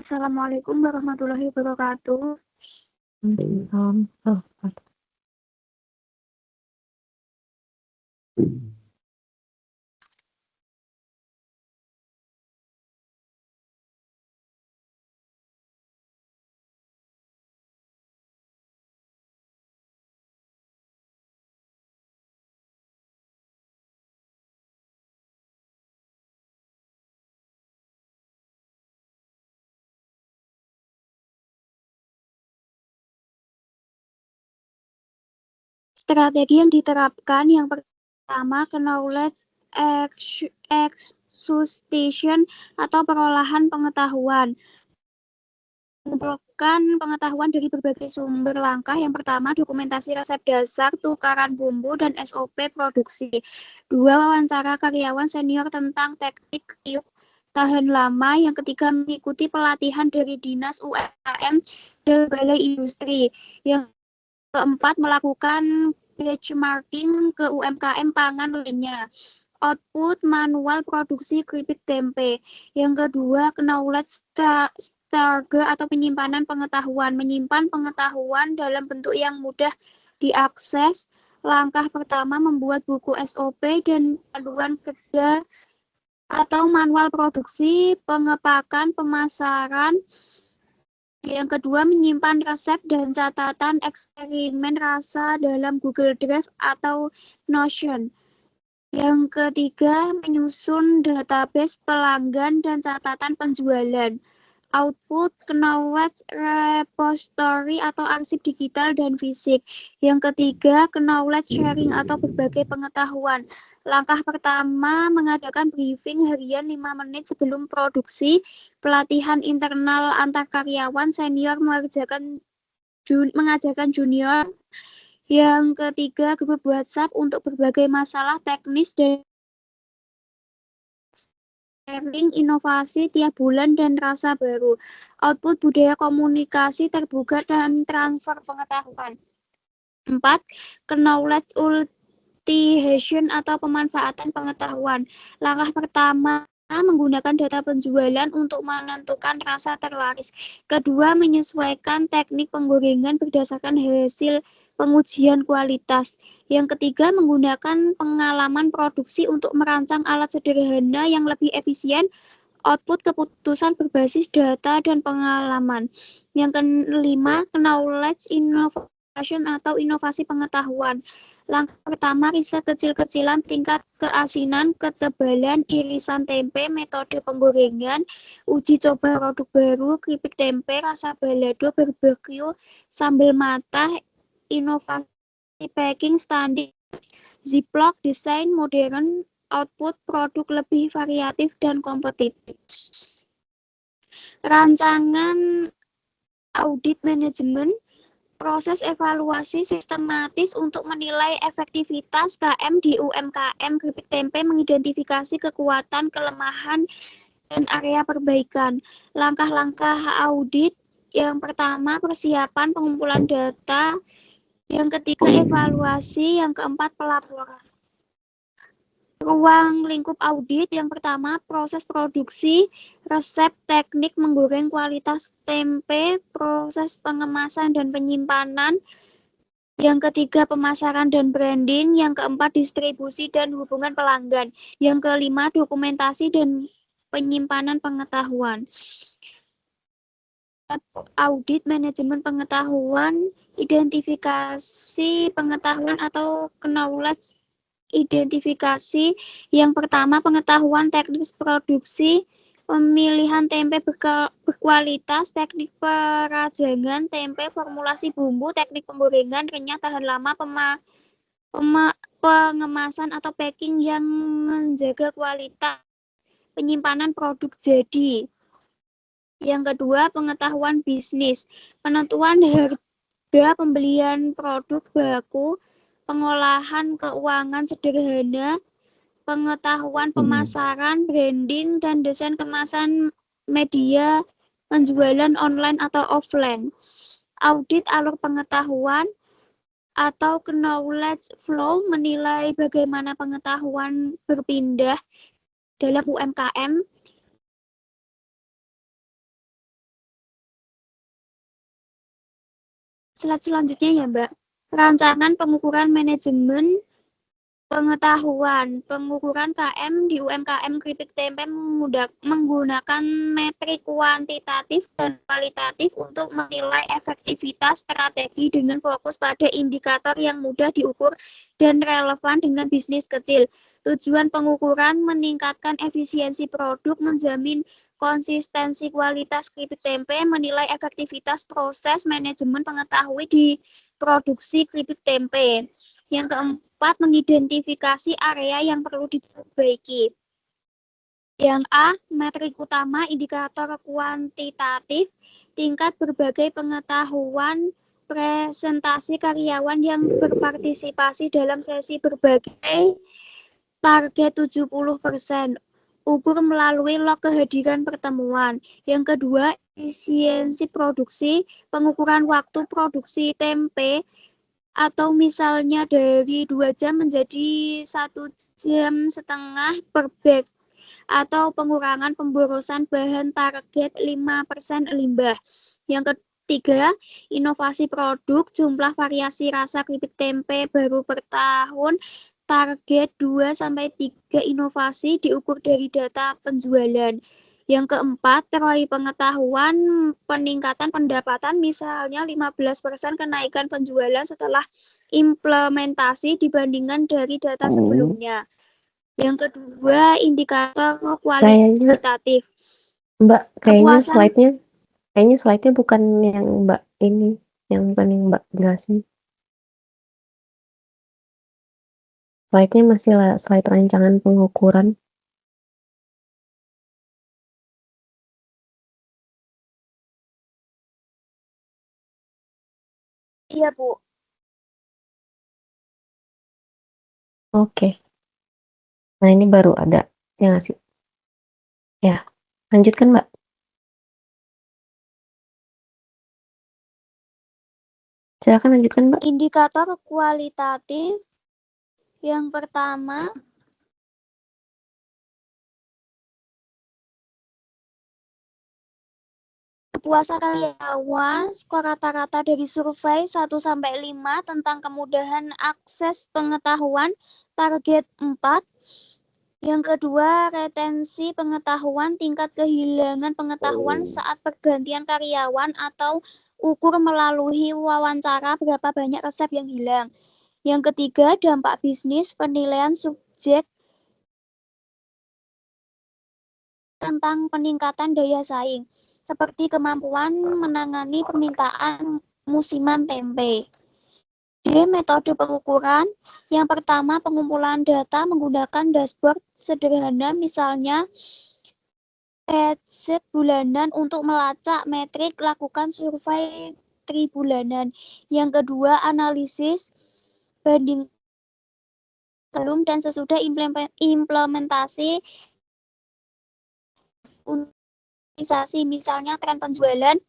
Assalamualaikum warahmatullahi wabarakatuh. Oh, Strategi yang diterapkan yang pertama, knowledge exhaustion atau perolahan pengetahuan. mengumpulkan pengetahuan dari berbagai sumber. Langkah yang pertama, dokumentasi resep dasar, tukaran bumbu, dan SOP produksi. 2, wawancara karyawan senior tentang teknik kriuk tahan lama. Yang ketiga, mengikuti pelatihan dari Dinas UMKM dan Balai Industri. Yang keempat, melakukan benchmarking ke UMKM pangan lainnya. Output manual produksi keripik tempe. Yang kedua, knowledge storage atau penyimpanan pengetahuan. Menyimpan pengetahuan dalam bentuk yang mudah diakses. Langkah pertama, membuat buku SOP dan panduan kerja atau manual produksi, pengepakan, pemasaran. Yang kedua, menyimpan resep dan catatan eksperimen rasa dalam Google Drive atau Notion. Yang ketiga, menyusun database pelanggan dan catatan penjualan. Output, knowledge repository atau arsip digital dan fisik. Yang ketiga, knowledge sharing atau berbagai pengetahuan. Langkah pertama, mengadakan briefing harian 5 menit sebelum produksi, pelatihan internal antar karyawan senior mengajarkan junior. Yang ketiga, grup WhatsApp untuk berbagai masalah teknis dan sharing inovasi tiap bulan dan rasa baru. Output, budaya komunikasi terbuka dan transfer pengetahuan. 4, knowledge ultimation atau pemanfaatan pengetahuan. Langkah pertama, menggunakan data penjualan untuk menentukan rasa terlaris. Kedua, menyesuaikan teknik penggorengan berdasarkan hasil pengujian kualitas. Yang ketiga, menggunakan pengalaman produksi untuk merancang alat sederhana yang lebih efisien. Output, keputusan berbasis data dan pengalaman. Yang kelima, knowledge innovation atau inovasi pengetahuan. Langkah pertama, riset kecil-kecilan tingkat keasinan, ketebalan, irisan tempe, metode penggorengan, uji coba produk baru, keripik tempe, rasa balado, barbecue, sambal matah, inovasi packing standar, ziplock, desain modern, output produk lebih variatif dan kompetitif. Rancangan audit manajemen, proses evaluasi sistematis untuk menilai efektivitas KM di UMKM keripik tempe, mengidentifikasi kekuatan, kelemahan, dan area perbaikan. Langkah-langkah audit, yang pertama, persiapan pengumpulan data. Yang ketiga, evaluasi. Yang keempat, pelaporan. Ruang lingkup audit, yang pertama, proses produksi, resep, teknik menggoreng, kualitas tempe, proses pengemasan dan penyimpanan. Yang ketiga, pemasaran dan branding. Yang keempat, distribusi dan hubungan pelanggan. Yang kelima, dokumentasi dan penyimpanan pengetahuan. Audit manajemen pengetahuan, identifikasi pengetahuan atau knowledge identifikasi. Yang pertama, pengetahuan teknis produksi, pemilihan tempe berkualitas, teknik perajangan tempe, formulasi bumbu, teknik penggorengan, renyah tahan lama, pengemasan atau packing yang menjaga kualitas, penyimpanan produk jadi. Yang kedua, pengetahuan bisnis, penentuan harga, pembelian produk baku, pengolahan keuangan sederhana, pengetahuan pemasaran, branding, dan desain kemasan media, penjualan online atau offline. Audit alur pengetahuan atau knowledge flow, menilai bagaimana pengetahuan berpindah dalam UMKM. Slide selanjutnya ya, Mbak. Rancangan pengukuran manajemen pengetahuan. Pengukuran KM di UMKM keripik tempe menggunakan metrik kuantitatif dan kualitatif untuk menilai efektivitas strategi dengan fokus pada indikator yang mudah diukur dan relevan dengan bisnis kecil. Tujuan pengukuran meningkatkan efisiensi produk, menjamin konsistensi kualitas keripik tempe, menilai efektivitas proses manajemen pengetahuan di produksi keripik tempe. Yang keempat, mengidentifikasi area yang perlu diperbaiki. Yang A, metrik utama, indikator kuantitatif. tingkat berbagai pengetahuan presentasi karyawan yang berpartisipasi dalam sesi berbagai target 70%. Ukur melalui log kehadiran pertemuan. Yang kedua, efisiensi produksi, pengukuran waktu produksi tempe atau misalnya dari 2 jam menjadi 1,5 jam per bag atau pengurangan pemborosan bahan target 5% limbah. Yang ketiga, inovasi produk, jumlah variasi rasa keripik tempe baru per tahun, target 2-3 inovasi diukur dari data penjualan. Yang keempat, teori pengetahuan, peningkatan pendapatan, misalnya 15% kenaikan penjualan setelah implementasi dibandingkan dari data sebelumnya. Yang kedua, indikator Kayaknya, kualitatif. Mbak, kayaknya Kepuasan slide-nya bukan yang Mbak ini, yang bukan yang Mbak jelasin. Slide-nya masih slide rancangan pengukuran. Iya, Bu. Oke. Nah, ini baru ada yang ngasih. Ya, lanjutkan, Mbak. Silakan lanjutkan, Mbak. Indikator kualitatif yang pertama, kepuasan karyawan, skor rata-rata dari survei 1-5 tentang kemudahan akses pengetahuan, target 4. Yang kedua, retensi pengetahuan, tingkat kehilangan pengetahuan saat pergantian karyawan atau ukur melalui wawancara berapa banyak resep yang hilang. Yang ketiga, dampak bisnis, penilaian subjek tentang peningkatan daya saing, seperti kemampuan menangani permintaan musiman tempe. D. Metode pengukuran. Yang pertama, pengumpulan data menggunakan dashboard sederhana, misalnya spreadsheet bulanan untuk melacak metrik, lakukan survei tribulanan. Yang kedua, analisis banding sebelum dan sesudah implementasi organisasi, misalnya tren penjualan,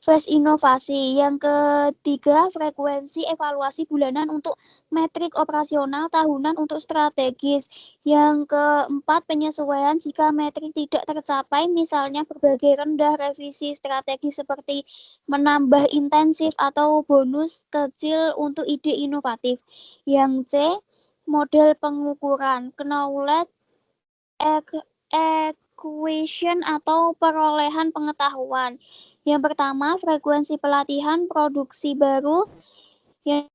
phase inovasi. Yang ketiga, frekuensi evaluasi bulanan untuk metrik operasional, tahunan untuk strategis. Yang keempat, penyesuaian jika metrik tidak tercapai, misalnya berbagai rendah, revisi strategi seperti menambah intensif atau bonus kecil untuk ide inovatif. Yang C, model pengukuran, knowledge acquisition atau perolehan pengetahuan. Yang pertama, frekuensi pelatihan produksi baru. Yang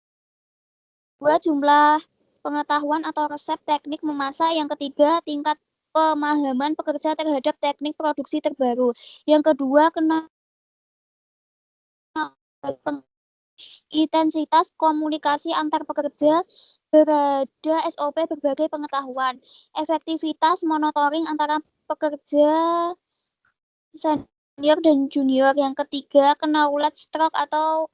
kedua, jumlah pengetahuan atau resep teknik memasak. Yang ketiga, tingkat pemahaman pekerja terhadap teknik produksi terbaru. Yang kedua, intensitas komunikasi antar pekerja, berada SOP berbagai pengetahuan, efektivitas monitoring antara pekerja senior dan junior. Yang ketiga, knowledge stock atau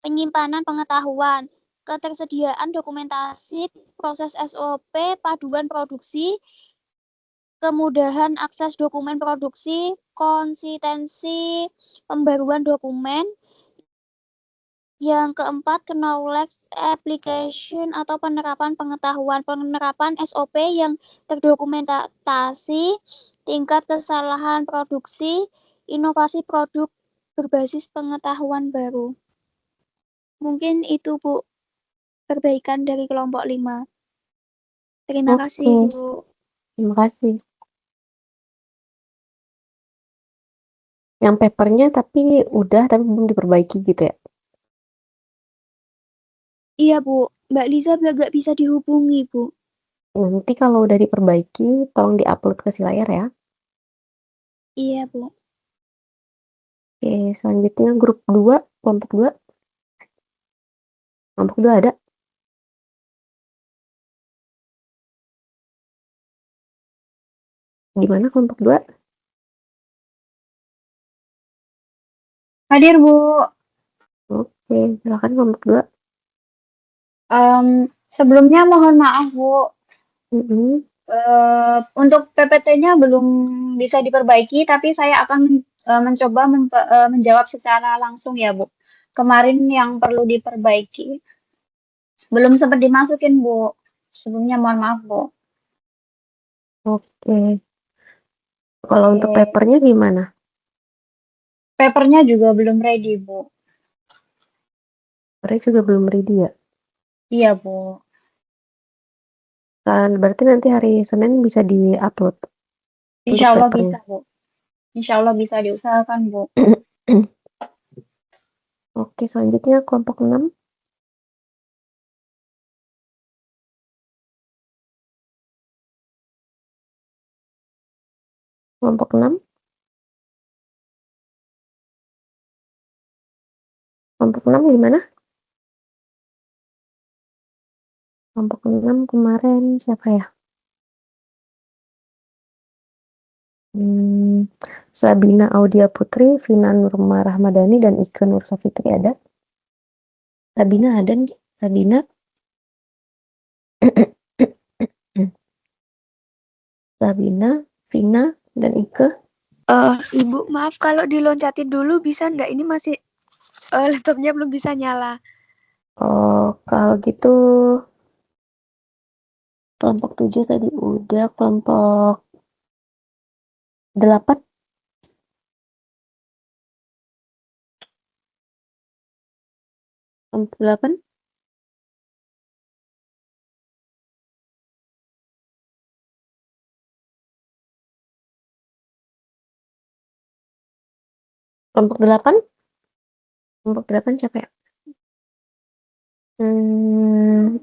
penyimpanan pengetahuan, ketersediaan dokumentasi proses SOP, paduan produksi, kemudahan akses dokumen produksi, konsistensi pembaruan dokumen. Yang keempat, knowledge application atau penerapan pengetahuan, penerapan SOP yang terdokumentasi, tingkat kesalahan produksi, inovasi produk berbasis pengetahuan baru. Mungkin itu, Bu, perbaikan dari kelompok 5. Terima kasih, Bu. Terima kasih. Yang papernya tapi belum diperbaiki gitu ya? Iya, Bu. Mbak Liza nggak bisa dihubungi, Bu. Nanti kalau udah diperbaiki, tolong diupload ke si layar ya. Iya, Bu. Oke, selanjutnya grup 2, kelompok 2. Kelompok 2 ada? Gimana kelompok 2? Hadir, Bu. Oke, silakan kelompok 2. Sebelumnya mohon maaf, Bu. Untuk PPT-nya belum bisa diperbaiki, tapi saya akan mencoba menjawab secara langsung ya, Bu. Kemarin yang perlu diperbaiki belum sempat dimasukin, Bu. Sebelumnya mohon maaf, Bu. Oke. Kalau untuk papernya gimana? Papernya juga belum ready, Bu. Papernya juga belum ready ya? Iya, Bu. Kan berarti nanti hari Senin bisa di-upload. Insya Allah bisa, Bu. Insya Allah bisa diusahakan, Bu. Oke, selanjutnya kelompok 6. Kelompok 6. Kelompok 6 gimana? Kelompok 6 kemarin siapa ya? Sabina Audia Putri, Vina Nurma Rahmadani, dan Ike Nur Safitri ada? Sabina ada nih? Sabina? Sabina, Vina, dan Ike? Ibu, maaf kalau diloncatin dulu bisa nggak? Ini masih laptopnya belum bisa nyala. Oh, kalau gitu kelompok 7 tadi udah, kelompok 8. Kelompok 8. Kelompok 8? Kelompok 8 siapa ya?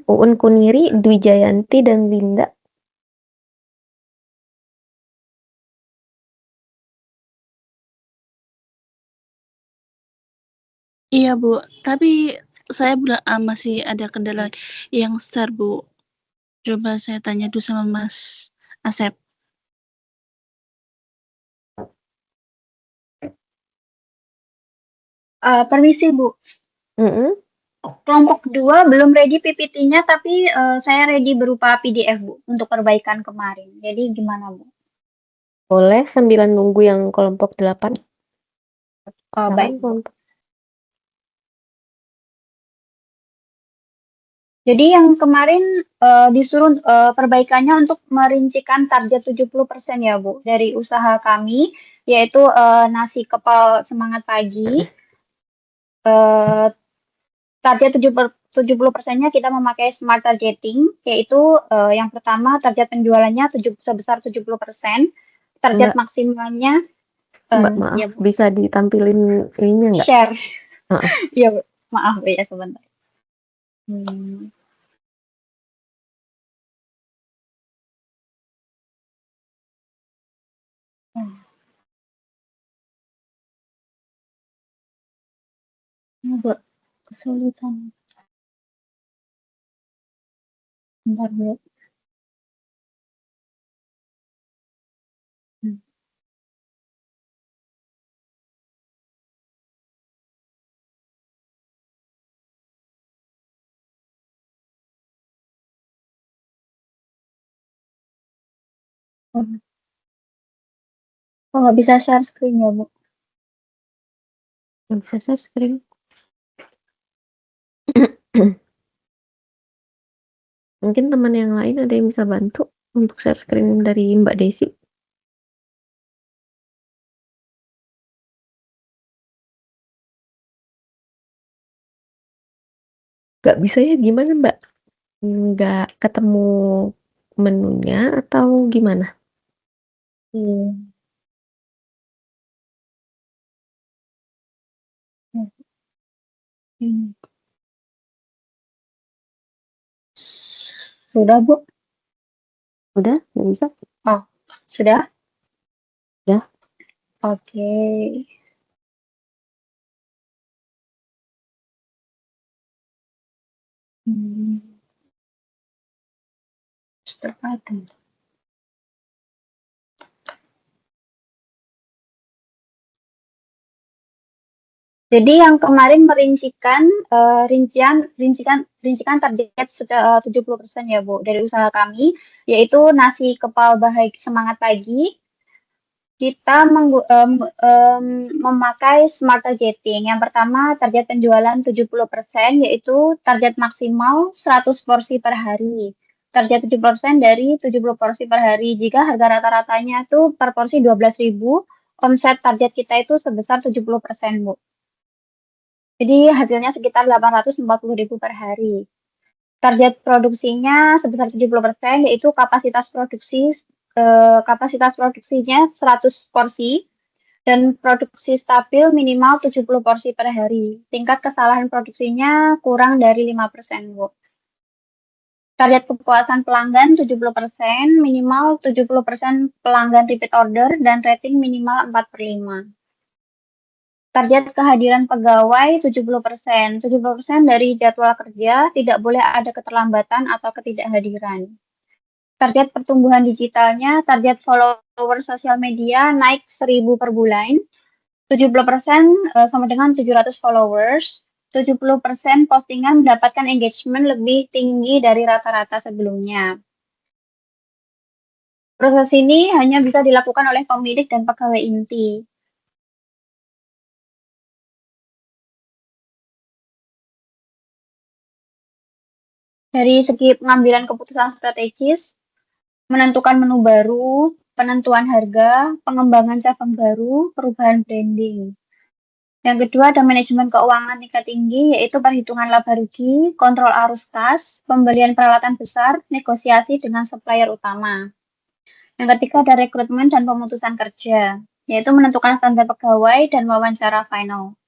Uun Kuniri, Dwi Jayanti, dan Linda. Iya, Bu. Tapi saya masih ada kendala yang share, Bu. Coba saya tanya dulu sama Mas Asep. Permisi, Bu. Kelompok 2 belum ready PPT-nya, tapi saya ready berupa PDF, Bu, untuk perbaikan kemarin. Jadi gimana, Bu? Boleh sambil nunggu yang kelompok 8. Baik, Bu. Jadi yang kemarin disuruh perbaikannya untuk merincikan target 70% ya, Bu, dari usaha kami, yaitu nasi kepal semangat pagi. Target 70%-nya kita memakai smart targeting, yaitu yang pertama target penjualannya sebesar 70%, target maksimalnya Mbak, maaf, ya, Bu. bisa ditampilin ininya nggak? Share. Iya, Bu. Maaf, Bu, ya sebentar. Agak kesulitan. Bentar, Bu. Oh, nggak bisa share screen ya, Bu? Nggak bisa share screen. Mungkin teman yang lain ada yang bisa bantu untuk share screen dari Mbak Desi. Nggak bisa ya, gimana Mbak? Nggak ketemu menunya atau gimana? Sudah, Bu? Udah, nggak bisa? Oh, sudah? Ya. Oke. Terpakai. Jadi yang kemarin merincikan rincikan target sudah 70% ya Bu dari usaha kami, yaitu nasi kepal bahagia semangat pagi. Kita memakai smart targeting. Yang pertama target penjualan 70%, yaitu target maksimal 100 porsi per hari. Target 7% dari 70 porsi per hari. Jika harga rata-ratanya itu per porsi 12.000, omset target kita itu sebesar 70%, Bu. Jadi hasilnya sekitar 840.000 per hari. Target produksinya sebesar 70%, yaitu kapasitas produksinya 100 porsi dan produksi stabil minimal 70 porsi per hari. Tingkat kesalahan produksinya kurang dari 5%, Bu. Target kepuasan pelanggan 70%, minimal 70% pelanggan repeat order dan rating minimal 4/5. Target kehadiran pegawai 70%. 70% dari jadwal kerja, tidak boleh ada keterlambatan atau ketidakhadiran. Target pertumbuhan digitalnya, target follower sosial media naik 1.000 per bulan. 70% sama dengan 700 followers. 70% postingan mendapatkan engagement lebih tinggi dari rata-rata sebelumnya. Proses ini hanya bisa dilakukan oleh pemilik dan pegawai inti. Dari segi pengambilan keputusan strategis, menentukan menu baru, penentuan harga, pengembangan cabang baru, perubahan branding. Yang kedua ada manajemen keuangan tingkat tinggi, yaitu perhitungan laba rugi, kontrol arus kas, pembelian peralatan besar, negosiasi dengan supplier utama. Yang ketiga ada rekrutmen dan pemutusan kerja, yaitu menentukan standar pegawai dan wawancara final.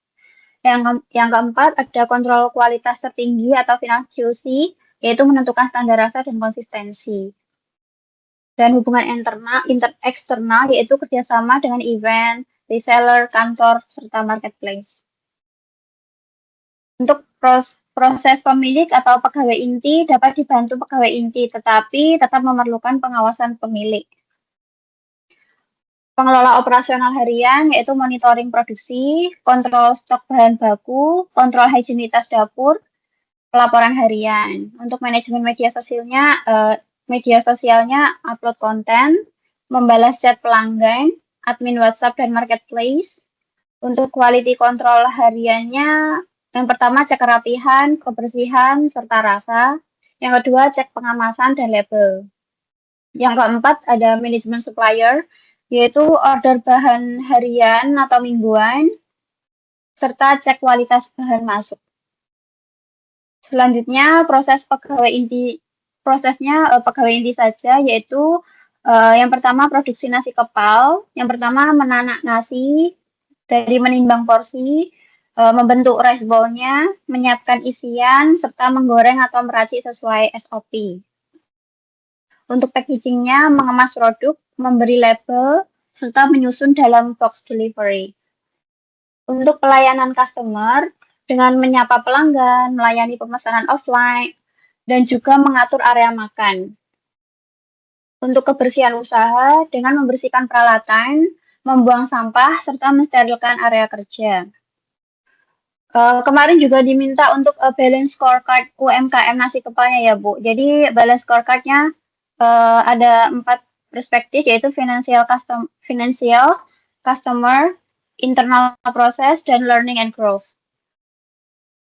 Yang keempat ada kontrol kualitas tertinggi atau final QC, yaitu menentukan standar rasa dan konsistensi. Dan hubungan eksternal, yaitu kerjasama dengan event, reseller, kantor, serta marketplace. Untuk proses pemilik atau pegawai inti dapat dibantu pegawai inti, tetapi tetap memerlukan pengawasan pemilik. Pengelola operasional harian, yaitu monitoring produksi, kontrol stok bahan baku, kontrol higienitas dapur, pelaporan harian. Untuk manajemen media sosialnya upload konten, membalas chat pelanggan, admin WhatsApp dan marketplace. Untuk quality control hariannya, yang pertama cek kerapihan, kebersihan, serta rasa. Yang kedua cek pengemasan dan label. Yang keempat ada manajemen supplier, yaitu order bahan harian atau mingguan, serta cek kualitas bahan masuk. Selanjutnya prosesnya pegawai inti saja, yaitu yang pertama produksi nasi kepal, yang pertama menanak nasi, dari menimbang porsi, membentuk rice bowl-nya, menyiapkan isian, serta menggoreng atau meracik sesuai SOP. Untuk packaging-nya, mengemas produk, memberi label, serta menyusun dalam box delivery. Untuk pelayanan customer, dengan menyapa pelanggan, melayani pemesanan offline, dan juga mengatur area makan. Untuk kebersihan usaha, dengan membersihkan peralatan, membuang sampah, serta mensterilkan area kerja. Kemarin juga diminta untuk balance scorecard UMKM nasi kepalnya ya Bu. Jadi balance scorecard-nya ada 4 perspektif, yaitu financial, customer, internal process, dan learning and growth.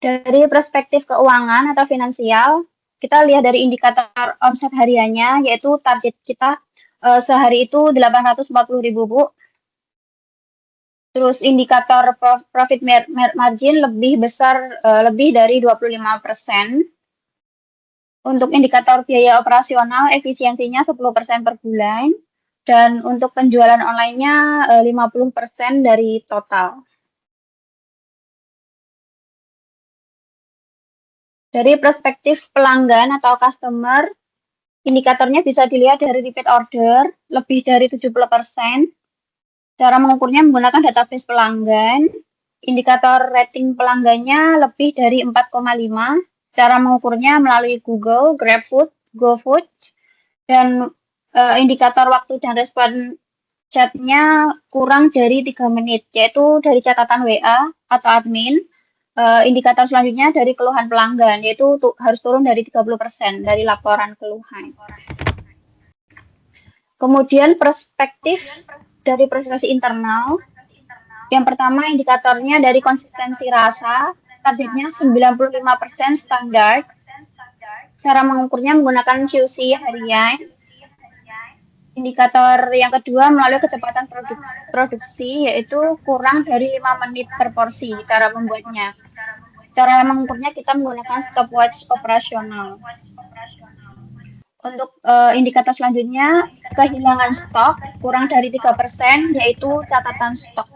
Dari perspektif keuangan atau finansial, kita lihat dari indikator omset hariannya, yaitu target kita sehari itu 840.000 Bu. Terus indikator profit margin lebih besar, lebih dari 25%. Untuk indikator biaya operasional, efisiensinya 10% per bulan. Dan untuk penjualan online-nya 50% dari total. Dari perspektif pelanggan atau customer, indikatornya bisa dilihat dari repeat order, lebih dari 70%. Cara mengukurnya menggunakan database pelanggan. Indikator rating pelanggannya lebih dari 4,5. Cara mengukurnya melalui Google, GrabFood, GoFood. Dan indikator waktu dan respon chatnya kurang dari 3 menit, yaitu dari catatan WA atau admin. Indikator selanjutnya dari keluhan pelanggan, yaitu harus turun dari 30% dari laporan keluhan. Kemudian perspektif dari presentasi internal. Yang pertama indikatornya dari konsistensi rasa, targetnya 95% standar. Cara mengukurnya menggunakan QC harian. Indikator yang kedua melalui kecepatan produksi, yaitu kurang dari 5 menit per porsi cara membuatnya. Cara mengukurnya kita menggunakan stopwatch operasional. Untuk indikator selanjutnya, kehilangan stok kurang dari 3%, yaitu catatan stok.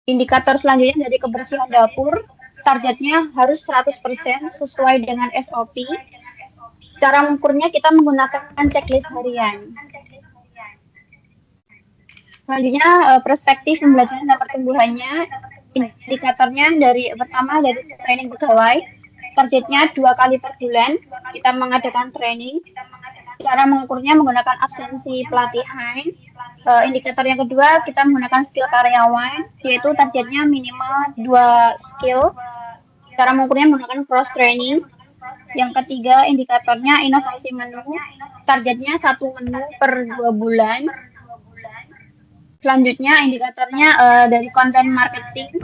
Indikator selanjutnya dari kebersihan dapur, targetnya harus 100% sesuai dengan SOP. Cara mengukurnya kita menggunakan checklist harian. Selanjutnya, perspektif pembelajaran dan pertumbuhannya, indikatornya pertama dari training pegawai, targetnya 2 kali per bulan, kita mengadakan training. Cara mengukurnya menggunakan absensi pelatihan. Indikator yang kedua kita menggunakan skill karyawan, yaitu targetnya minimal 2 skill. Cara mengukurnya menggunakan cross training. Yang ketiga indikatornya inovasi menu, targetnya 1 menu per 2 bulan. Selanjutnya indikatornya dari konten marketing,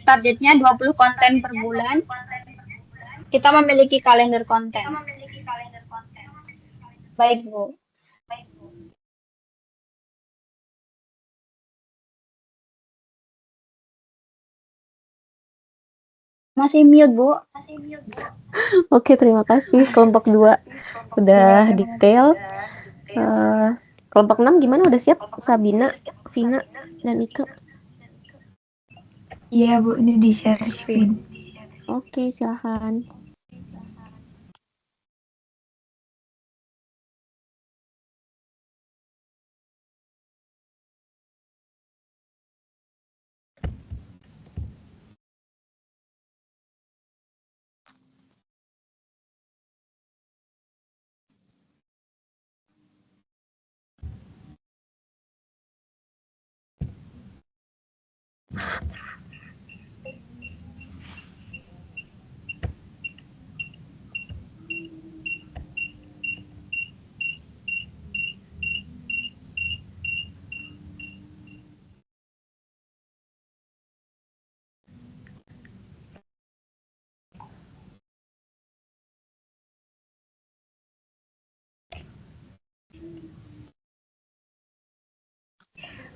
targetnya 20 konten per bulan. Kita memiliki kalender konten. Baik, Bu. Masih mute, Bu. Oke, terima kasih. Kelompok 2 udah detail. Kelompok 6 gimana? Udah siap? Sabina, Vina, dan Ika? Iya, Bu, ini di share screen. Oke, silahkan.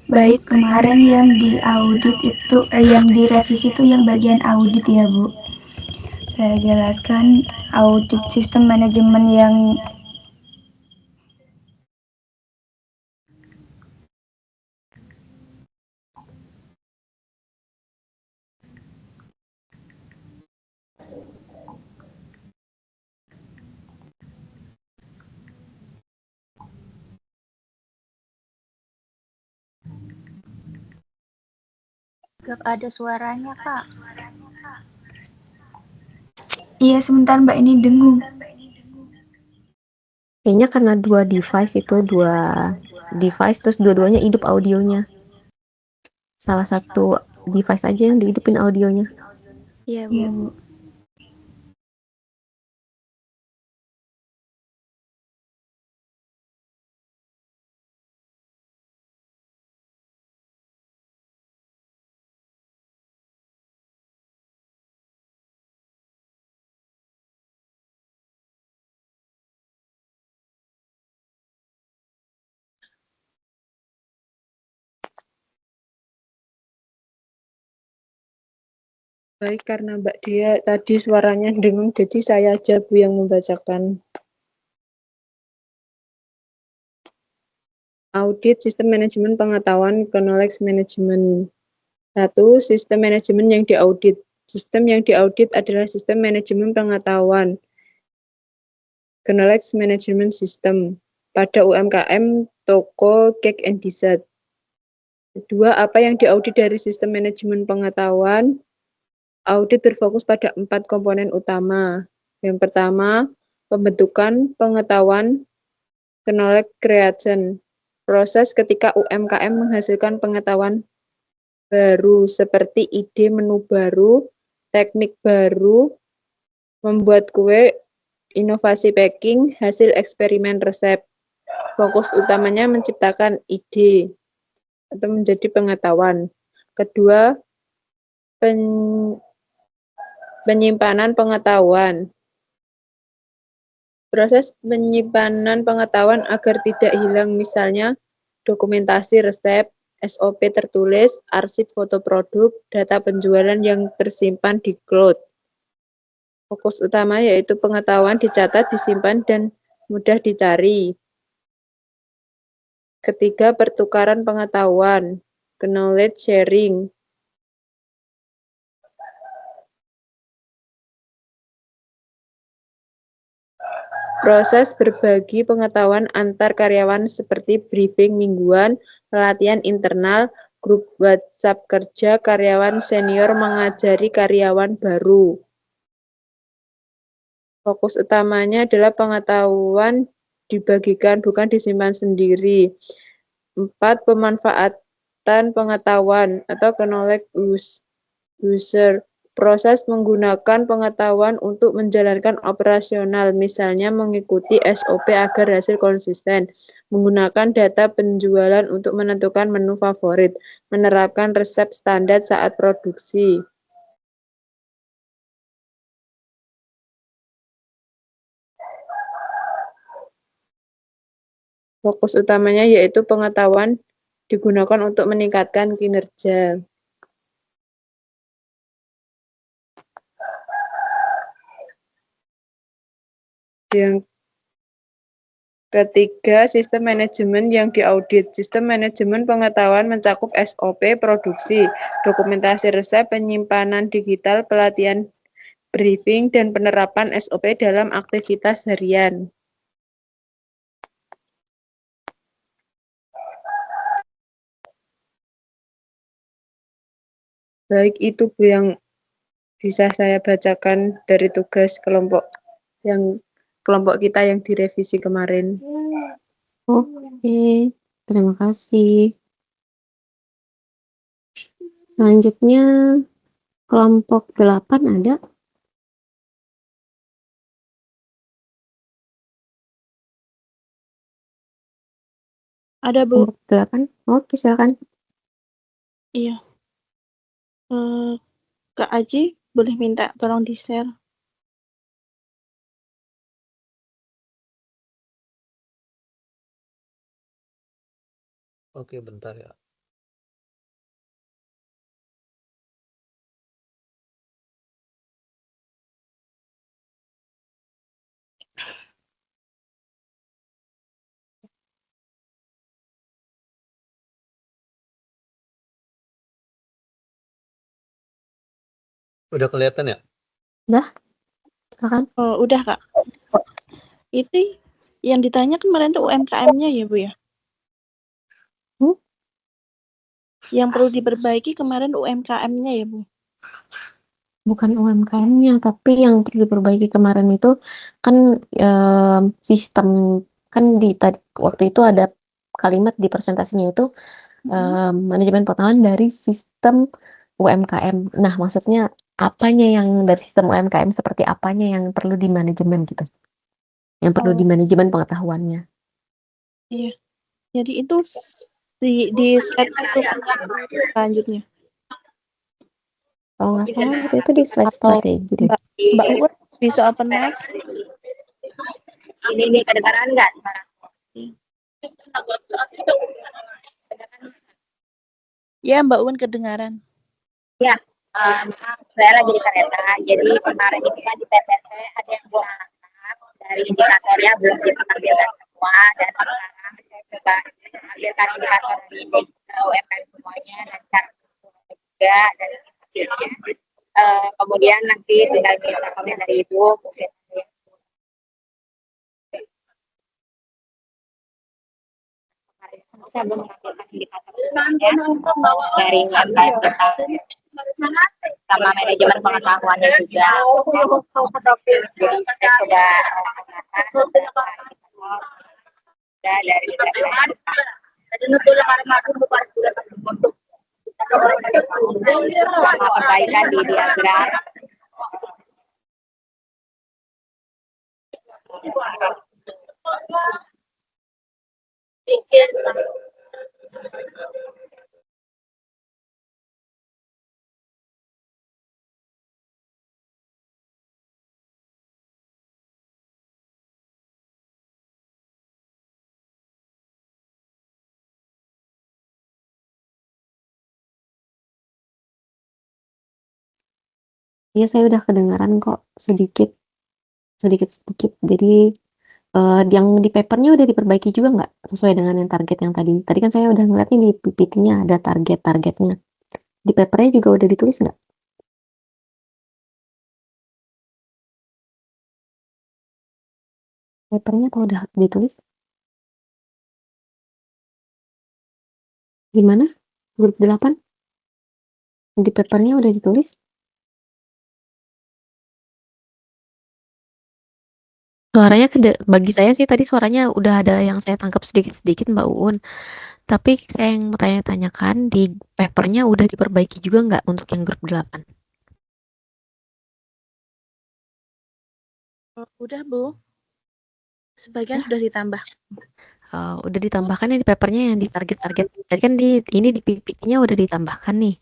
Baik, kemarin yang di audit itu, yang direvisi itu yang bagian audit ya, Bu. Saya jelaskan audit sistem manajemen yang Gak ada suaranya, Kak. Iya, sebentar Mbak, ini dengung. Kayaknya karena 2 device terus dua-duanya hidup audionya. Salah satu device aja yang dihidupin audionya. Iya, Bu. Baik, karena Mbak Dia tadi suaranya dengung, jadi saya aja Bu yang membacakan. Audit Sistem Manajemen Pengetahuan Knowledge Management. 1. Sistem manajemen yang diaudit. Sistem yang diaudit adalah sistem manajemen pengetahuan Knowledge Management System pada UMKM, toko, cake and dessert. 2. Apa yang diaudit dari sistem manajemen pengetahuan? Audit berfokus pada 4 komponen utama. Yang pertama, pembentukan pengetahuan knowledge creation, proses ketika UMKM menghasilkan pengetahuan baru seperti ide menu baru, teknik baru, membuat kue, inovasi packing, hasil eksperimen resep. Fokus utamanya menciptakan ide atau menjadi pengetahuan. Kedua, penyimpanan pengetahuan. Proses penyimpanan pengetahuan agar tidak hilang, misalnya dokumentasi resep, SOP tertulis, arsip foto produk, data penjualan yang tersimpan di cloud. Fokus utama yaitu pengetahuan dicatat, disimpan, dan mudah dicari. Ketiga, pertukaran pengetahuan, knowledge sharing. Proses berbagi pengetahuan antar karyawan seperti briefing mingguan, pelatihan internal, grup WhatsApp kerja, karyawan senior mengajari karyawan baru. Fokus utamanya adalah pengetahuan dibagikan, bukan disimpan sendiri. 4. Pemanfaatan pengetahuan atau knowledge user. Proses menggunakan pengetahuan untuk menjalankan operasional, misalnya mengikuti SOP agar hasil konsisten, menggunakan data penjualan untuk menentukan menu favorit, menerapkan resep standar saat produksi. Fokus utamanya yaitu pengetahuan digunakan untuk meningkatkan kinerja. Yang ketiga, sistem manajemen yang diaudit. Sistem manajemen pengetahuan mencakup SOP, produksi, dokumentasi resep, penyimpanan digital, pelatihan briefing, dan penerapan SOP dalam aktivitas harian. Baik, itu Bu yang bisa saya bacakan dari tugas kelompok kita yang direvisi kemarin. Oke, terima kasih. Selanjutnya kelompok 8 ada? Ada, Bu. Kelompok 8? Oke, silakan. Iya. Kak Aji, boleh minta tolong di-share? Oke, bentar ya. Udah kelihatan ya? Udah? Silakan. Udah, Kak. Itu yang ditanya kemarin tuh UMKM-nya ya, Bu ya? Yang perlu diperbaiki kemarin UMKM-nya ya, Bu? Bukan UMKM-nya, tapi yang perlu diperbaiki kemarin itu kan sistem, kan waktu itu ada kalimat di presentasinya itu manajemen pengetahuan dari sistem UMKM. Nah, maksudnya apanya yang dari sistem UMKM, seperti apanya yang perlu di manajemen gitu? Yang perlu di manajemen pengetahuannya. Iya. Jadi itu di slide itu selanjutnya. Kalau nggak salah waktu itu di slide strategi deh. Mbak Uwar bisa open mic? Ini kedengaran nggak? Ya, Mbak Uwan kedengaran. Ya, saya lagi di kereta. Jadi kemarin itu kan di PPT ada yang kurang dari indikatornya belum ditampilkan semua, dan sekarang saya coba tampilkan indikator di UMKM semuanya dan cara juga dari hasilnya. Kemudian nanti tinggal minta komen dari Ibu. Mungkin kita belum menampilkan indikator dari UMKM kita sama manajemen pengetahuannya juga. Jadi saya coba dari perbaikan di diagram. Iya, saya udah kedengaran kok sedikit. Jadi yang di papernya udah diperbaiki juga nggak sesuai dengan yang target yang tadi? Tadi kan saya udah ngeliat nih di PPT-nya ada target-targetnya. Di papernya juga udah ditulis nggak? Papernya apa udah ditulis? Gimana? Grup 8? Di papernya udah ditulis? Suaranya bagi saya sih tadi suaranya udah ada yang saya tangkap sedikit-sedikit Mbak Uun. Tapi saya yang mau tanya-tanyakan di papernya udah diperbaiki juga nggak untuk yang grup 8? Udah, Bu. Sebagian sudah ditambah. Udah ditambahkan ya di papernya yang di target-target. Tadi kan ini di PPT-nya udah ditambahkan nih.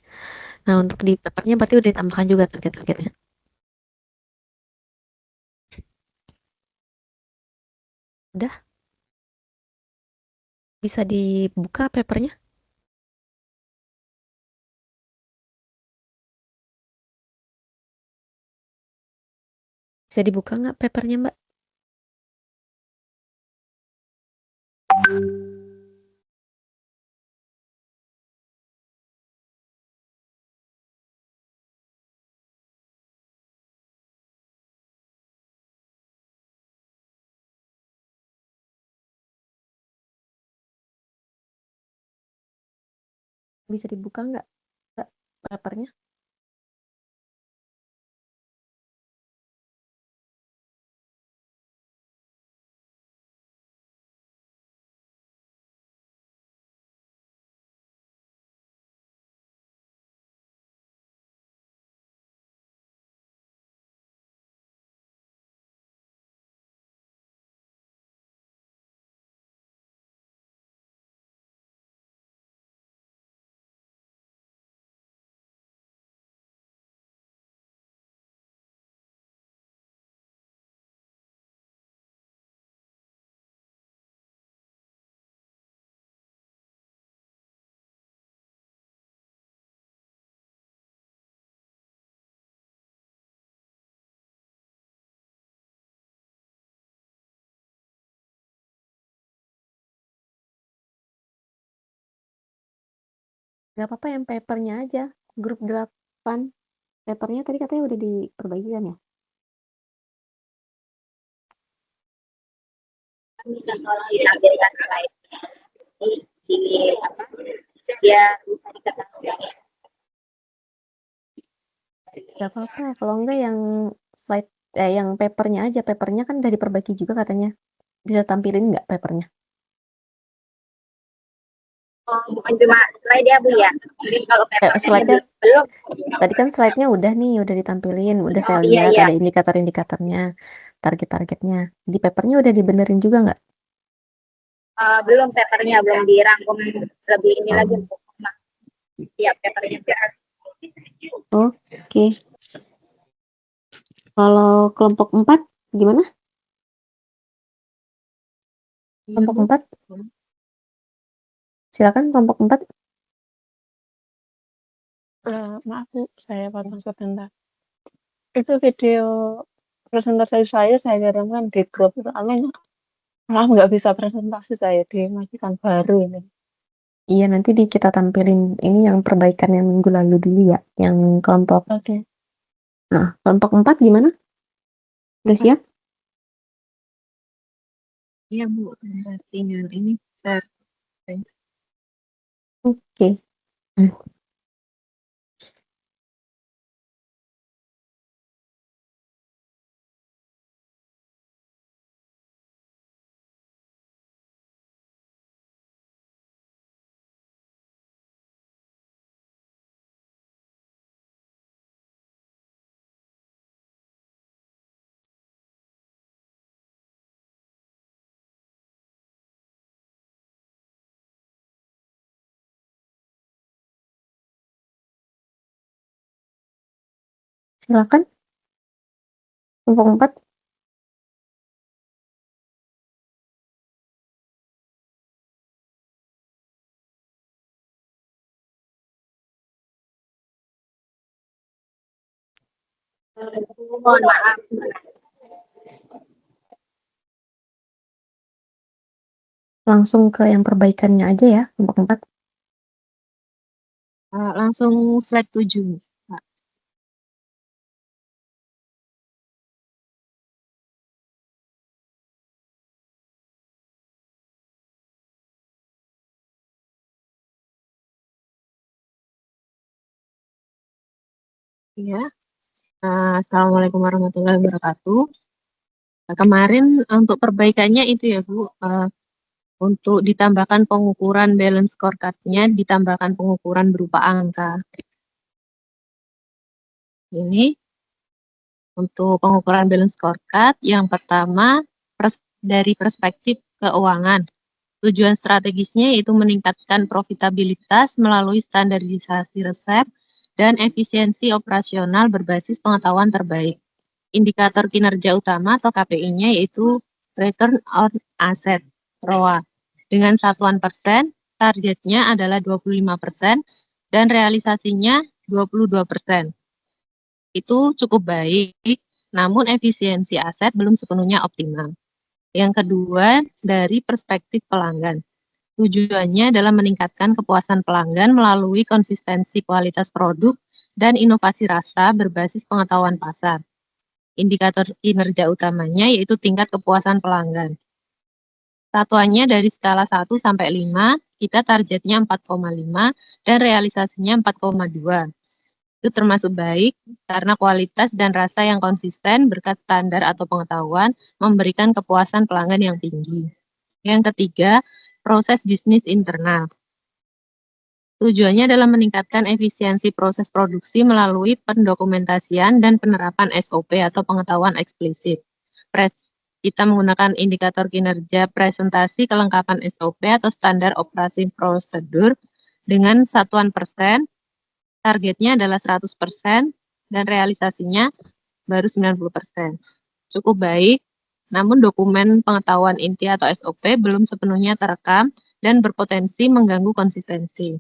Nah, untuk di papernya berarti udah ditambahkan juga target-targetnya. Udah? Bisa dibuka papernya? Bisa dibuka nggak papernya, Mbak? Bisa dibuka nggak, Mbak, papernya? Nggak apa-apa yang papernya aja. Grup 8. Papernya tadi katanya udah diperbaiki kan ya? Minta tolong ditampilkan slide-nya. Di apa? Dia bisa diketahui. Nggak apa-apa. Kalau enggak yang slide, yang papernya aja. Papernya kan udah diperbaiki juga katanya. Bisa tampilin nggak papernya? Oh, bukan cuma slide ya, Bu ya. Jadi kalau papernya Slide-nya belum. tadi kan slide-nya udah nih, udah ditampilin, udah saya Oh, iya, lihat iya. ada indikator-indikatornya, target-targetnya. Di papernya udah dibenerin juga nggak? Belum papernya belum dirangkum lebih ini lagi, Bu. Nah, siap papernya. Oke. Kalau kelompok 4 gimana? Kelompok 4? Silakan kelompok 4. Maaf Bu, saya potong sebentar. Itu video presentasi saya kirimkan di grup itu aneh. Malah nggak bisa presentasi saya di majikan baru ini. Iya, nanti kita tampilin ini yang perbaikan yang minggu lalu dulu ya, yang kelompok. Oke. Nah, kelompok 4 gimana? Udah siap? Iya Bu, tinggal ini share. Oke. Silakan. Kelompok 4. Mohon maaf. Langsung ke yang perbaikannya aja ya, kelompok 4. Langsung slide 7, Pak. Iya. Assalamualaikum warahmatullahi wabarakatuh. Kemarin untuk perbaikannya itu ya Bu, untuk ditambahkan pengukuran balance scorecard-nya, ditambahkan pengukuran berupa angka. Ini untuk pengukuran balance scorecard, yang pertama dari perspektif keuangan. Tujuan strategisnya yaitu meningkatkan profitabilitas melalui standarisasi resep dan efisiensi operasional berbasis pengetahuan terbaik. Indikator kinerja utama atau KPI-nya yaitu Return on Asset (ROA). Dengan satuan persen, targetnya adalah 25% dan realisasinya 22%. Itu cukup baik, namun efisiensi aset belum sepenuhnya optimal. Yang kedua, dari perspektif pelanggan. Tujuannya adalah meningkatkan kepuasan pelanggan melalui konsistensi kualitas produk dan inovasi rasa berbasis pengetahuan pasar. Indikator kinerja utamanya yaitu tingkat kepuasan pelanggan. Satuannya dari skala 1 sampai 5, kita targetnya 4,5 dan realisasinya 4,2. Itu termasuk baik karena kualitas dan rasa yang konsisten berkat standar atau pengetahuan memberikan kepuasan pelanggan yang tinggi. Yang ketiga, proses bisnis internal. Tujuannya adalah meningkatkan efisiensi proses produksi melalui pendokumentasian dan penerapan SOP atau pengetahuan eksplisit. Kita menggunakan indikator kinerja presentasi kelengkapan SOP atau standar operasi prosedur dengan satuan persen. Targetnya adalah 100% dan realisasinya baru 90%. Cukup baik, namun dokumen pengetahuan inti atau SOP belum sepenuhnya terekam dan berpotensi mengganggu konsistensi.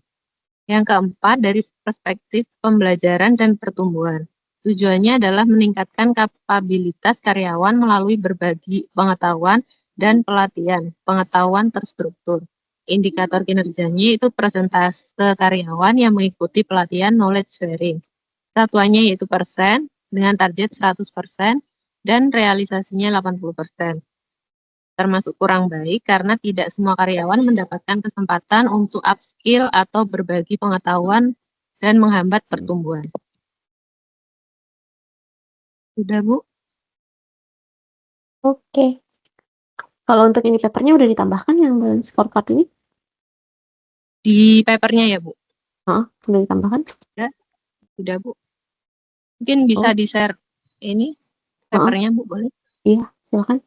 Yang keempat, dari perspektif pembelajaran dan pertumbuhan. Tujuannya adalah meningkatkan kapabilitas karyawan melalui berbagi pengetahuan dan pelatihan pengetahuan terstruktur. Indikator kinerjanya itu persentase karyawan yang mengikuti pelatihan knowledge sharing. Satuannya yaitu persen dengan target 100% dan realisasinya 80%. Termasuk kurang baik karena tidak semua karyawan mendapatkan kesempatan untuk upskill atau berbagi pengetahuan dan menghambat pertumbuhan. Sudah, Bu? Oke. Kalau untuk ini papernya udah ditambahkan yang balance scorecard ini? Di papernya ya, Bu? Sudah ditambahkan? Sudah, Bu. Mungkin bisa di-share ini papernya, Bu, boleh? Iya, silakan.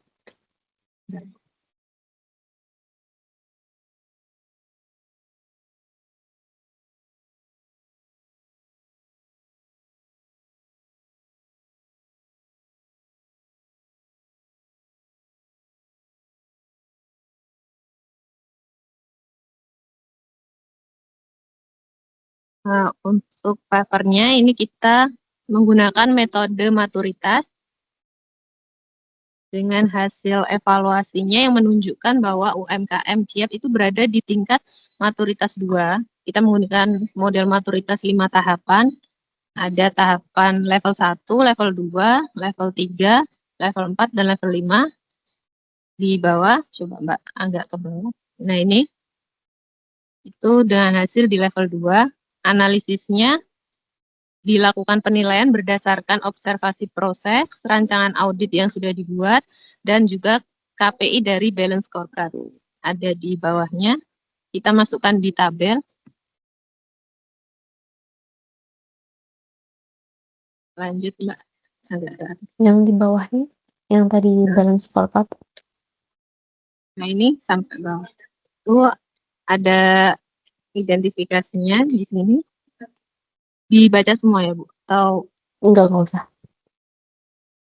Untuk papernya ini kita menggunakan metode maturitas dengan hasil evaluasinya yang menunjukkan bahwa UMKM Ciap itu berada di tingkat maturitas 2. Kita menggunakan model maturitas 5 tahapan. Ada tahapan level 1, level 2, level 3, level 4, dan level 5. Di bawah, coba Mbak agak ke bawah. Nah ini, itu dengan hasil di level 2. Analisisnya dilakukan penilaian berdasarkan observasi proses, rancangan audit yang sudah dibuat, dan juga KPI dari balance scorecard. Ada di bawahnya, kita masukkan di tabel. Lanjut Mbak, agak ke atas. Yang di bawahnya, yang tadi balance scorecard. Nah ini sampai bawah. Itu ada identifikasinya di sini. Dibaca semua ya Bu? Atau Enggak usah.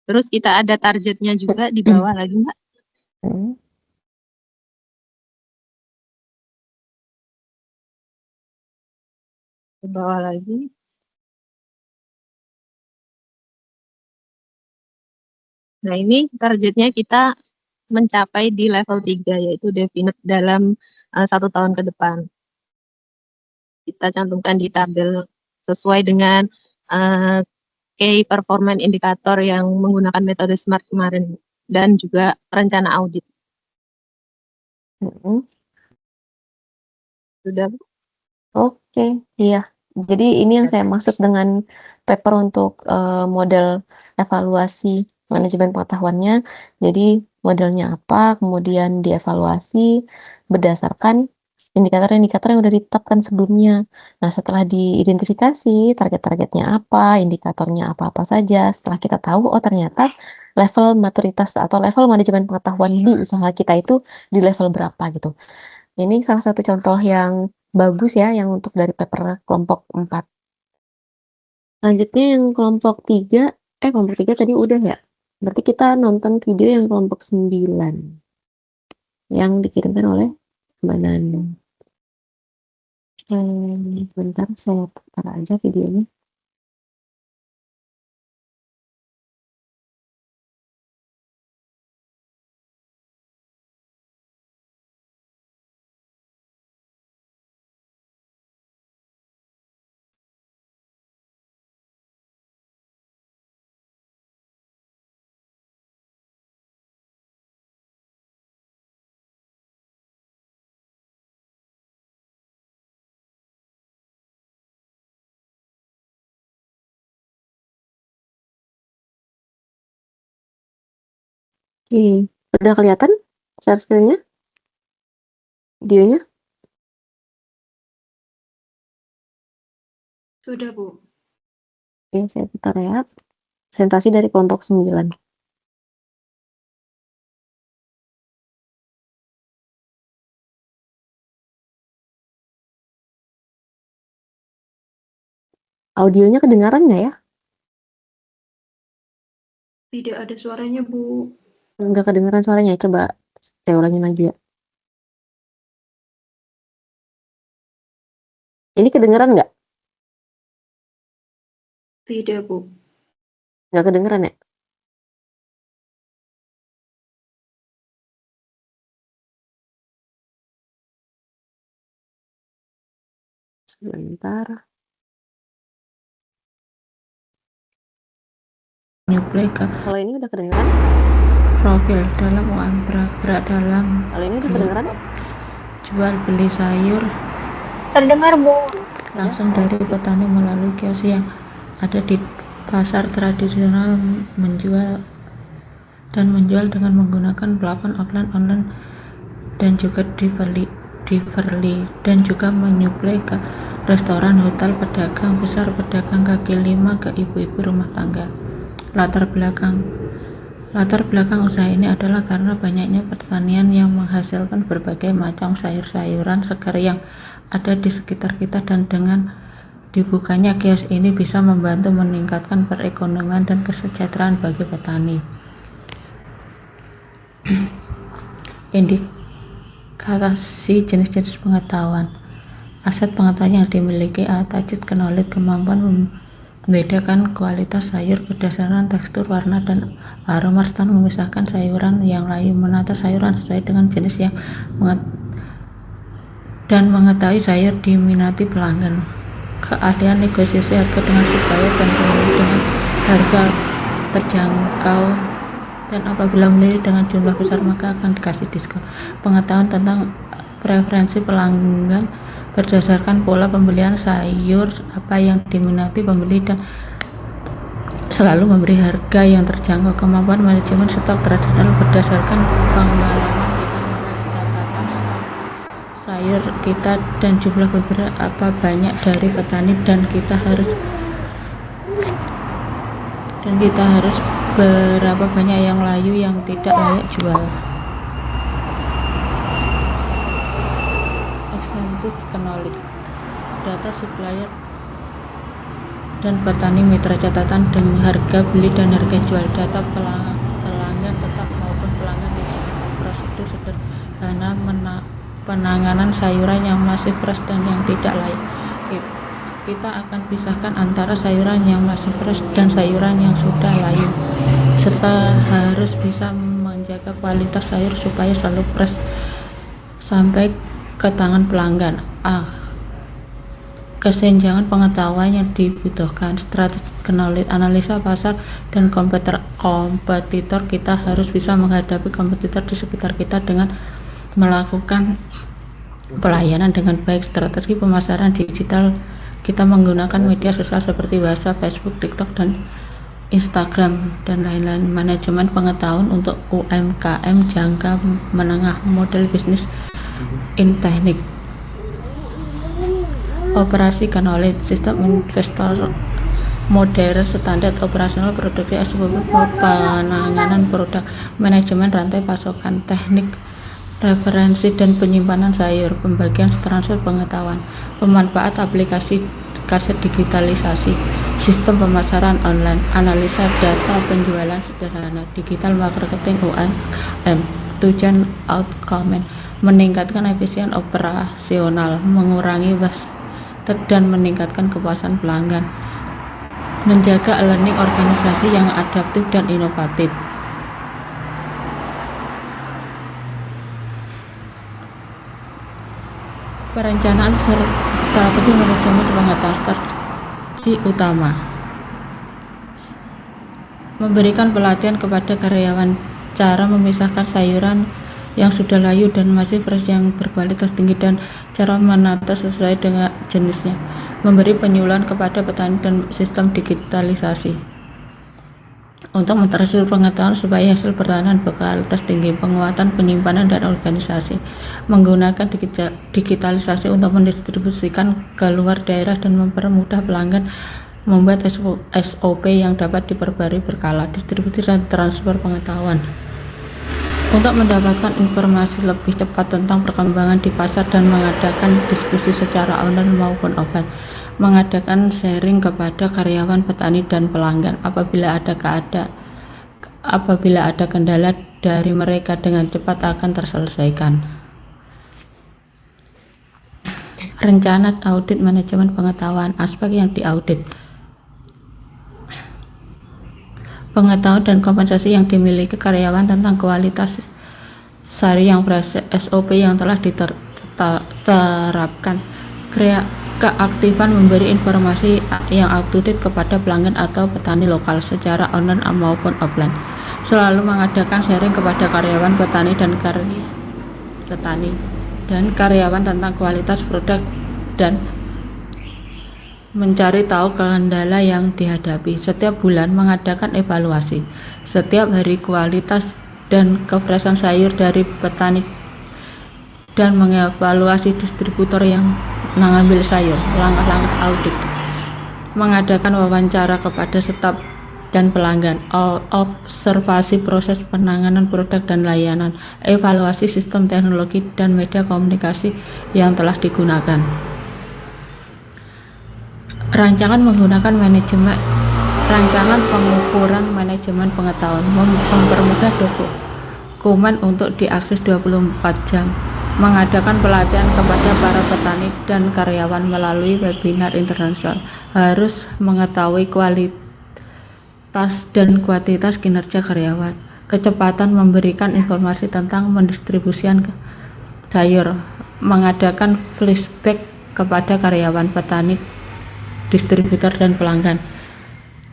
Terus kita ada targetnya juga di bawah lagi Mbak. Hmm. Di bawah lagi. Nah, ini targetnya kita mencapai di level 3, yaitu definite dalam 1 tahun ke depan. Kita cantumkan di tabel sesuai dengan Key Performance Indicator yang menggunakan metode SMART kemarin dan juga rencana audit. Sudah, Bu? Oke, iya. Jadi ini yang saya maksud dengan paper untuk model evaluasi manajemen pengetahuannya. Jadi modelnya apa, kemudian dievaluasi berdasarkan indikator-indikator yang sudah ditetapkan sebelumnya. Nah, setelah diidentifikasi target-targetnya apa, indikatornya apa-apa saja, setelah kita tahu, oh ternyata level maturitas atau level manajemen pengetahuan di usaha kita itu di level berapa gitu. Ini salah satu contoh yang bagus ya, yang untuk dari paper kelompok 4. Lanjutnya yang kelompok 3, kelompok 3 tadi udah ya? Berarti kita nonton video yang kelompok 9. Yang dikirimkan oleh Mbak Nani. Sebentar, saya putar aja videonya. Oke, udah kelihatan share screen-nya? Videonya? Sudah, Bu. Oke, saya putar ya. Presentasi dari kelompok 9. Audionya kedengaran nggak ya? Tidak ada suaranya, Bu. Nggak kedengaran suaranya, coba saya ulangin lagi ya. Ini kedengaran nggak? Tidak, Bu. Nggak kedengaran ya? Sebentar. Kalau ini udah kedengaran? Profil dalam UM berat dalam. Kalau ini udah kedengaran? Jual beli sayur Terdengar, Bu. langsung dari petani melalui kios yang ada di pasar tradisional, menjual dengan menggunakan platform offline, online, dan juga dibeli dan juga menyuplai ke restoran, hotel, pedagang besar, pedagang kaki lima, ke ibu-ibu rumah tangga. Latar belakang usaha ini adalah karena banyaknya pertanian yang menghasilkan berbagai macam sayur-sayuran segar yang ada di sekitar kita, dan dengan dibukanya kios ini bisa membantu meningkatkan perekonomian dan kesejahteraan bagi petani. Indikasi jenis-jenis pengetahuan. Aset pengetahuan yang dimiliki attached knowledge, kemampuan membedakan kualitas sayur berdasarkan tekstur, warna, dan aroma, serta memisahkan sayuran yang lain, menata sayuran sesuai dengan jenis yang dan mengetahui sayur diminati pelanggan. Keahlian negosiasi harga dengan supplier dan pembeli dengan harga terjangkau, dan apabila membeli dengan jumlah besar maka akan dikasih diskon. Pengetahuan tentang preferensi pelanggan berdasarkan pola pembelian sayur, apa yang diminati pembeli, dan selalu memberi harga yang terjangkau. Kemampuan manajemen stok tradisional berdasarkan pengalaman sayur kita dan jumlah beberapa banyak dari petani, dan kita harus berapa banyak yang layu yang tidak layak jual. Extensive knowledge, data supplier dan petani mitra catatan dengan harga beli dan harga jual data pelanggan tetap maupun pelanggan digital. Prosedur sederhana penanganan sayuran yang masih fresh dan yang tidak layak. Kita akan pisahkan antara sayuran yang masih fresh dan sayuran yang sudah layu, serta harus bisa menjaga kualitas sayur supaya selalu fresh sampai ke tangan pelanggan. Kesenjangan pengetahuan yang dibutuhkan, strategic knowledge, analisa pasar, dan kompetitor. Kita harus bisa menghadapi kompetitor di sekitar kita dengan melakukan pelayanan dengan baik. Strategi pemasaran digital, kita menggunakan media sosial seperti WhatsApp, Facebook, TikTok, dan Instagram, dan lain-lain. Manajemen pengetahuan untuk UMKM jangka menengah, model bisnis in teknik. Operasi knowledge, sistem investor modern, standar operasional produksi, SOP penanganan produk, manajemen rantai pasokan, teknik referensi dan penyimpanan sayur, pembagian transfer pengetahuan, pemanfaat aplikasi kaset digitalisasi, sistem pemasaran online, analisa data penjualan sederhana, digital marketing UMKM, tujuan outcome, meningkatkan efisien operasional, mengurangi waste dan meningkatkan kepuasan pelanggan, menjaga learning organisasi yang adaptif dan inovatif. Perencanaan strategi manajemen pengetahuan strategi utama. Memberikan pelatihan kepada karyawan cara memisahkan sayuran yang sudah layu dan masih fresh yang berkualitas tinggi dan cara menata sesuai dengan jenisnya. Memberi penyuluhan kepada petani dan sistem digitalisasi untuk mentransfer pengetahuan supaya hasil pertanian berkualitas tinggi. Penguatan penyimpanan dan organisasi, menggunakan digitalisasi untuk mendistribusikan ke luar daerah dan mempermudah pelanggan, membuat SOP yang dapat diperbarui berkala. Distribusi dan transfer pengetahuan untuk mendapatkan informasi lebih cepat tentang perkembangan di pasar dan mengadakan diskusi secara online maupun offline. Mengadakan sharing kepada karyawan, petani, dan pelanggan apabila ada kendala dari mereka dengan cepat akan terselesaikan. Rencana audit manajemen pengetahuan, aspek yang diaudit, pengetahuan dan kompensasi yang dimiliki karyawan tentang kualitas sari yang fresh, SOP yang telah diterapkan, keaktifan memberi informasi yang up to date kepada pelanggan atau petani lokal secara online maupun offline. Selalu mengadakan sharing kepada karyawan, petani, dan karyawan tentang kualitas produk dan mencari tahu kendala yang dihadapi. Setiap bulan mengadakan evaluasi setiap hari kualitas dan kefreshan sayur dari petani dan mengevaluasi distributor yang mengambil sayur. Langkah-langkah audit, mengadakan wawancara kepada staf dan pelanggan, observasi proses penanganan produk dan layanan, evaluasi sistem teknologi dan media komunikasi yang telah digunakan. Rancangan pengukuran manajemen pengetahuan, mempermudah dokumen untuk diakses 24 jam, mengadakan pelatihan kepada para petani dan karyawan melalui webinar internasional, harus mengetahui kualitas dan kuantitas kinerja karyawan, kecepatan memberikan informasi tentang mendistribusikan sayur, mengadakan flashback kepada karyawan, petani, distributor, dan pelanggan.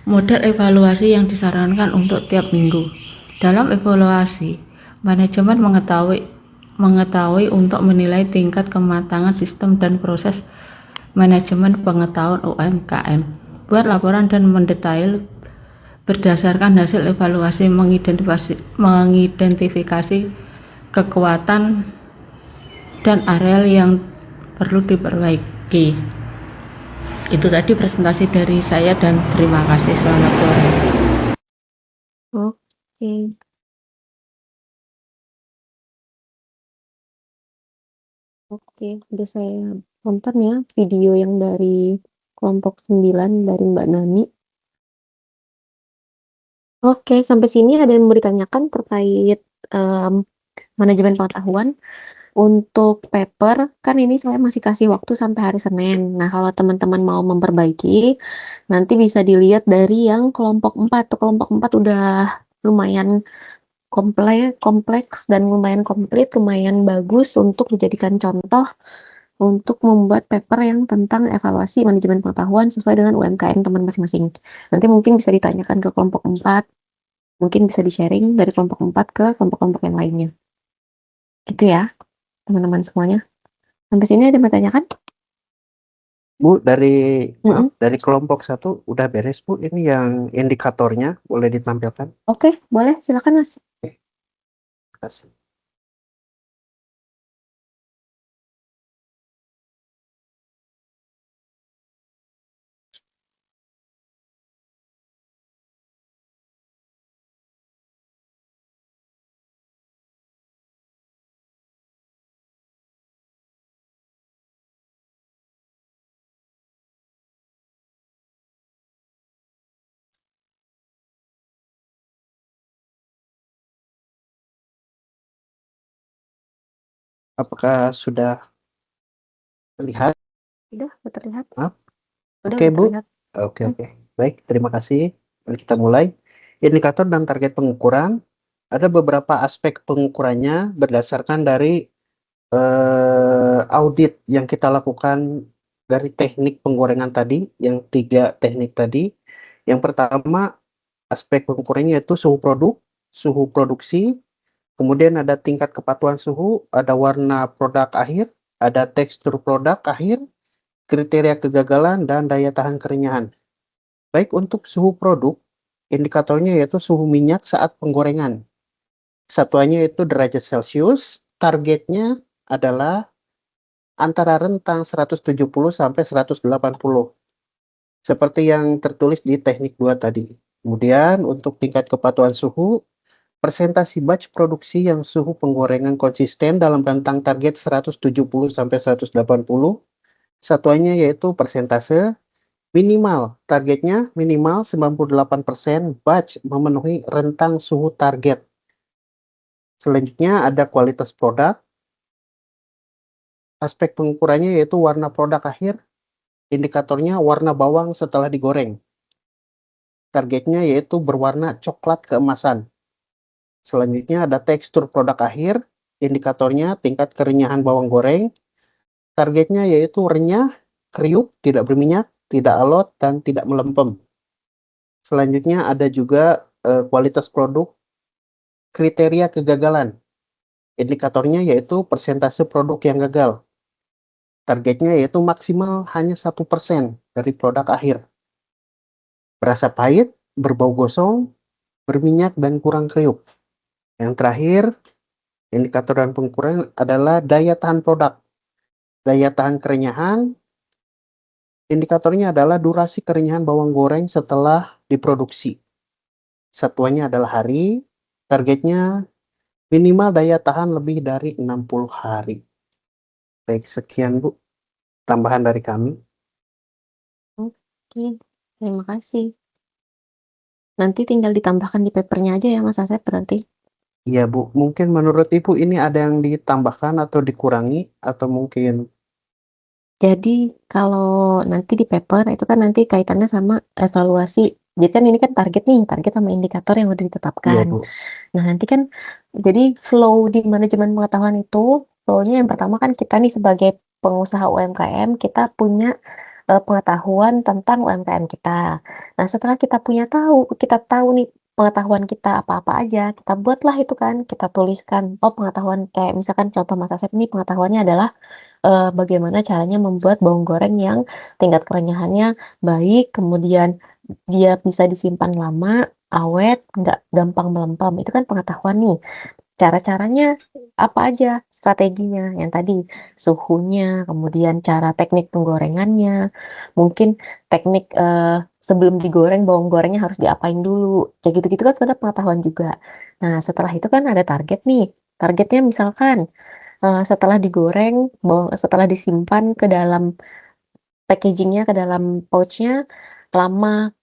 Model evaluasi yang disarankan untuk tiap minggu. Dalam evaluasi, manajemen mengetahui untuk menilai tingkat kematangan sistem dan proses manajemen pengetahuan UMKM. Buat laporan dan mendetail berdasarkan hasil evaluasi, mengidentifikasi kekuatan dan area yang perlu diperbaiki. Itu tadi presentasi dari saya dan terima kasih. Selamat sore. Oke. Oke, udah saya nonton ya video yang dari kelompok 9 dari Mbak Nani. Oke, sampai sini ada yang mau ditanyakan terkait manajemen pengetahuan? Untuk paper, kan ini saya masih kasih waktu sampai hari Senin. Nah, kalau teman-teman mau memperbaiki, nanti bisa dilihat dari yang kelompok 4. Kelompok 4 udah lumayan kompleks dan lumayan komplit, lumayan bagus untuk dijadikan contoh untuk membuat paper yang tentang evaluasi manajemen pengetahuan sesuai dengan UMKM teman masing-masing. Nanti mungkin bisa ditanyakan ke kelompok 4, mungkin bisa di-sharing dari kelompok 4 ke kelompok-kelompok yang lainnya. Gitu ya, teman-teman semuanya. Sampai sini ada yang bertanyakan? Bu, dari kelompok 1 udah beres, Bu. Ini yang indikatornya boleh ditampilkan. Oke, boleh. Silakan, Mas. Terima kasih. Apakah sudah terlihat? Sudah terlihat. Maaf. Sudah Oke, Bu. terlihat. Oke. Baik, terima kasih. Mari kita mulai. Indikator dan target pengukuran. Ada beberapa aspek pengukurannya berdasarkan dari audit yang kita lakukan dari teknik penggorengan tadi, yang 3 teknik tadi. Yang pertama, aspek pengukurannya yaitu suhu produk, suhu produksi, kemudian ada tingkat kepatuhan suhu, ada warna produk akhir, ada tekstur produk akhir, kriteria kegagalan, dan daya tahan kerenyahan. Baik untuk suhu produk, indikatornya yaitu suhu minyak saat penggorengan. Satuannya yaitu derajat Celcius, targetnya adalah antara rentang 170 sampai 180. Seperti yang tertulis di teknik 2 tadi. Kemudian untuk tingkat kepatuhan suhu, persentase batch produksi yang suhu penggorengan konsisten dalam rentang target 170 sampai 180. Satuannya yaitu persentase minimal. Targetnya minimal 98% batch memenuhi rentang suhu target. Selanjutnya ada kualitas produk. Aspek pengukurannya yaitu warna produk akhir. Indikatornya warna bawang setelah digoreng. Targetnya yaitu berwarna coklat keemasan. Selanjutnya ada tekstur produk akhir, indikatornya tingkat kerenyahan bawang goreng. Targetnya yaitu renyah, kriuk, tidak berminyak, tidak alot, dan tidak melempem. Selanjutnya ada juga kualitas produk, kriteria kegagalan. Indikatornya yaitu persentase produk yang gagal. Targetnya yaitu maksimal hanya 1% dari produk akhir. Berasa pahit, berbau gosong, berminyak, dan kurang kriuk. Yang terakhir, indikator dan pengukuran adalah daya tahan produk. Daya tahan kerenyahan, indikatornya adalah durasi kerenyahan bawang goreng setelah diproduksi. Satuannya adalah hari, targetnya minimal daya tahan lebih dari 60 hari. Baik, sekian Bu, tambahan dari kami. Oke, terima kasih. Nanti tinggal ditambahkan di papernya aja ya Mas Asep berarti. Iya Bu, mungkin menurut Ibu ini ada yang ditambahkan atau dikurangi atau mungkin? Jadi kalau nanti di paper itu kan nanti kaitannya sama evaluasi. Jadi kan ini kan target sama indikator yang udah Iya ditetapkan. Bu. Nah nanti kan jadi flow di manajemen pengetahuan itu, flow-nya yang pertama kan kita nih sebagai pengusaha UMKM, kita punya pengetahuan tentang UMKM kita. Nah setelah kita tahu nih pengetahuan kita apa-apa aja, kita buatlah itu kan, kita tuliskan. Oh pengetahuan kayak misalkan contoh Mas Asep ini pengetahuannya adalah bagaimana caranya membuat bawang goreng yang tingkat kerenyahannya baik, kemudian dia bisa disimpan lama, awet, nggak gampang melempem. Itu kan pengetahuan nih. Cara-caranya apa aja? Strateginya yang tadi suhunya, kemudian cara teknik penggorengannya, mungkin teknik sebelum digoreng bawang gorengnya harus diapain dulu. Kayak gitu-gitu kan sebenarnya pengetahuan juga. Nah, setelah itu kan ada target nih. Targetnya misalkan setelah digoreng, setelah disimpan ke dalam packagingnya ke dalam pouch-nya lama,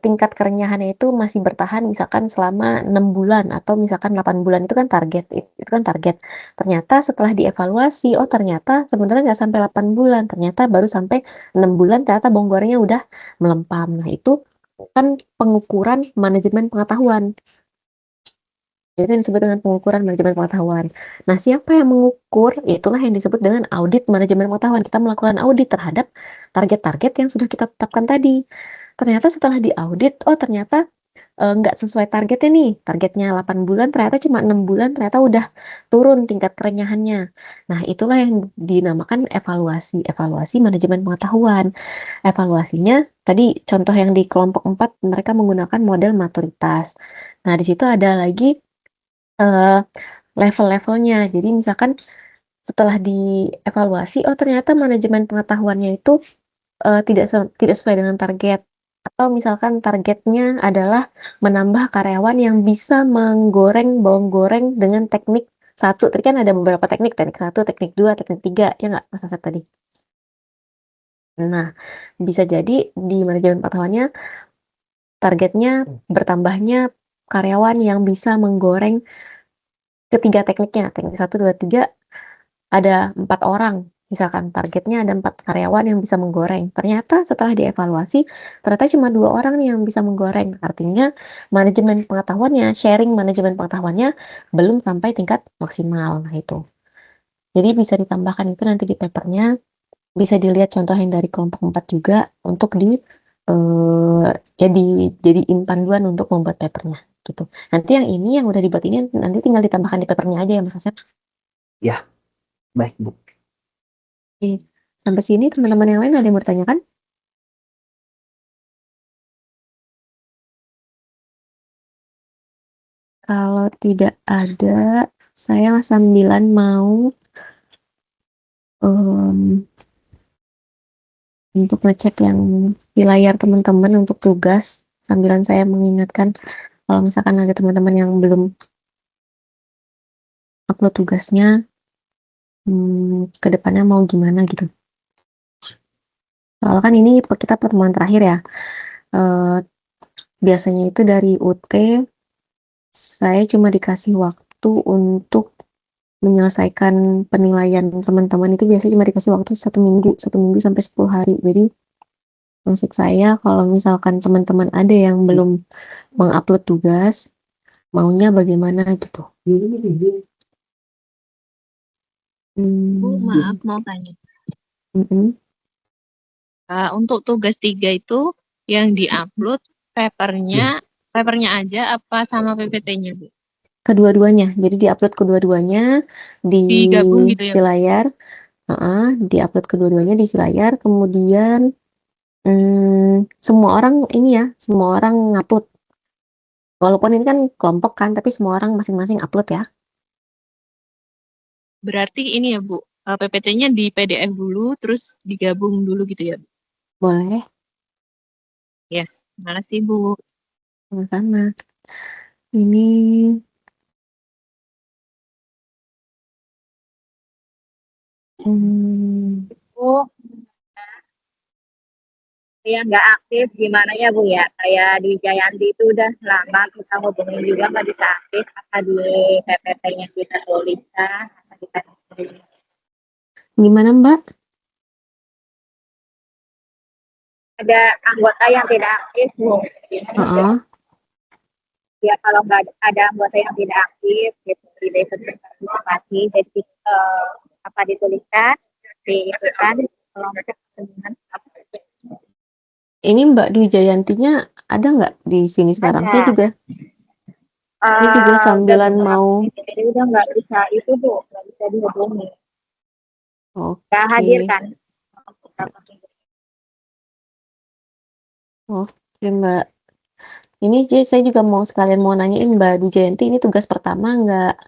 tingkat kerenyahannya itu masih bertahan misalkan selama 6 bulan atau misalkan 8 bulan, itu kan target, itu kan target. Ternyata setelah dievaluasi, oh ternyata sebenarnya nggak sampai 8 bulan, ternyata baru sampai 6 bulan, ternyata bawang gorengnya udah melempam. Nah itu kan pengukuran manajemen pengetahuan. Itu yang disebut dengan pengukuran manajemen pengetahuan. Nah, siapa yang mengukur? Itulah yang disebut dengan audit manajemen pengetahuan. Kita melakukan audit terhadap target-target yang sudah kita tetapkan tadi. Ternyata setelah diaudit, oh ternyata nggak sesuai targetnya nih. Targetnya 8 bulan, ternyata cuma 6 bulan, ternyata udah turun tingkat kerenyahannya. Nah, itulah yang dinamakan evaluasi. Evaluasi manajemen pengetahuan. Evaluasinya, tadi contoh yang di kelompok 4, mereka menggunakan model maturitas. Nah, di situ ada lagi level-levelnya. Jadi misalkan setelah dievaluasi, oh ternyata manajemen pengetahuannya itu tidak sesuai dengan target. Atau misalkan targetnya adalah menambah karyawan yang bisa menggoreng bawang goreng dengan teknik satu. Tadi kan ada beberapa teknik, teknik 1, teknik 2, teknik 3, ya nggak Mas Asep tadi? Nah, bisa jadi di manajemen pengetahuannya targetnya bertambahnya karyawan yang bisa menggoreng ketiga tekniknya, teknik 1, 2, 3, ada 4 orang. Misalkan targetnya ada 4 karyawan yang bisa menggoreng. Ternyata setelah dievaluasi, ternyata cuma 2 orang nih yang bisa menggoreng. Artinya manajemen pengetahuannya, sharing manajemen pengetahuannya belum sampai tingkat maksimal. Nah itu. Jadi bisa ditambahkan itu nanti di papernya. Bisa dilihat contoh yang dari kelompok 4 juga untuk jadiin panduan untuk membuat papernya gitu. Nanti yang ini yang udah dibuat ini nanti tinggal ditambahkan di papernya aja ya Mas Asep. Ya, baik Bu. Oke. Sampai sini teman-teman yang lain ada yang mau ditanyakan? Kalau tidak ada, saya sambilan mau untuk ngecek yang di layar teman-teman untuk tugas. Sambilan saya mengingatkan kalau misalkan ada teman-teman yang belum upload tugasnya, ke depannya mau gimana gitu. Soalnya kan ini kita pertemuan terakhir ya. Biasanya itu dari UT, saya cuma dikasih waktu untuk menyelesaikan penilaian teman-teman itu biasanya cuma dikasih waktu 1 minggu sampai 10 hari. Jadi maksud saya kalau misalkan teman-teman ada yang belum mengupload tugas, maunya bagaimana gitu. Bu, maaf mau tanya. Untuk tugas 3 itu yang diupload papernya aja apa sama PPT-nya, Bu? Kedua-duanya. Jadi diupload kedua-duanya di Digabung gitu ya, si layar. Diupload kedua-duanya di si layar. Kemudian semua orang ini ya, semua orang ngupload. Walaupun ini kan kelompok kan, tapi semua orang masing-masing upload ya. Berarti ini ya, Bu, PPT-nya di PDF dulu, terus digabung dulu gitu ya, Bu? Boleh. Ya, terima kasih, Bu. Sama-sama. Ini Bu, yang nggak aktif gimana ya Bu ya? Kayak di Jayanti itu udah lama kita hubungin juga nggak bisa aktif. Apa di PPT-nya kita tuliskan? Apa kita gimana Mbak? ada anggota yang tidak aktif Bu? Ya kalau nggak ada anggota yang tidak aktif, gitu, tidak ikut berpartisipasi, jadi apa dituliskan, diikutkan kelompok dengan Ini Mbak Dwi Jayantinya ada nggak di sini sekarang? Ada. Saya juga. Saya juga sambilan mau. Jadi udah nggak bisa itu Bu, nggak bisa dihubungi. Nggak Oke. hadir kan? Oke Mbak. Ini saya juga mau sekalian mau nanyain Mbak Dwi Jayanti, ini tugas pertama nggak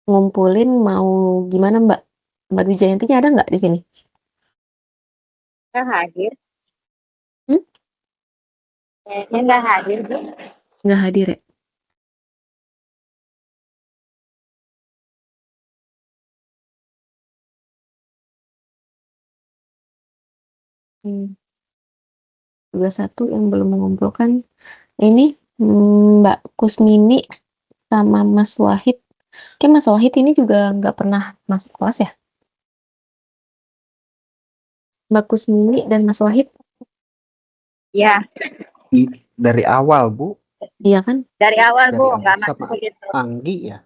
ngumpulin mau gimana Mbak? Mbak Dwi Jayantinya ada nggak di sini? Nggak hadir. Kayaknya nggak hadir Bu. Nggak hadir ya? Tugas 1 yang belum mengumpulkan ini Mbak Kusmini sama Mas Wahid. Oke, Mas Wahid ini juga nggak pernah masuk kelas ya? Mbak Kusmini dan Mas Wahid? Ya, Dari awal, Bu. Iya kan? dari awal Dari Bu, awal nggak masuk sama begitu. Anggi ya?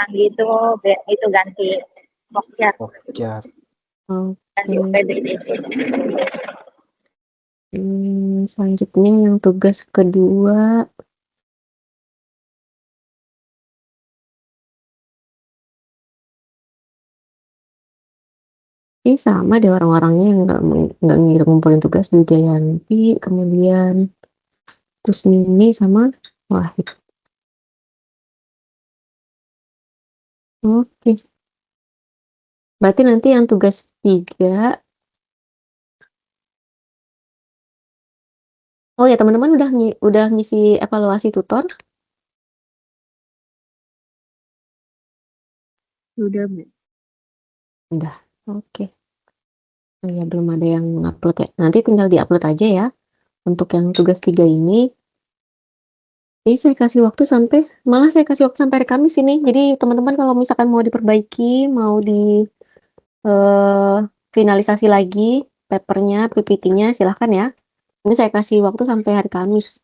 Anggi itu ganti Pokjar, Pokjar. ganti Oke. UPBDC. Selanjutnya yang tugas kedua. Ini sama deh orang-orangnya yang nggak ngumpulin tugas di Jayanti, kemudian Kusmini sama Wahid. Oke. Berarti nanti yang tugas 3. Oh ya, teman-teman udah ngisi evaluasi tutor? Sudah, Bu. Udah. Oke. Oh ya, belum ada yang upload ya. Nanti tinggal diupload aja ya. Untuk yang tugas 3 ini. Jadi saya kasih waktu malah saya kasih waktu sampai hari Kamis ini. Jadi teman-teman kalau misalkan mau diperbaiki, mau di finalisasi lagi papernya, PPT-nya, silahkan ya. Ini saya kasih waktu sampai hari Kamis.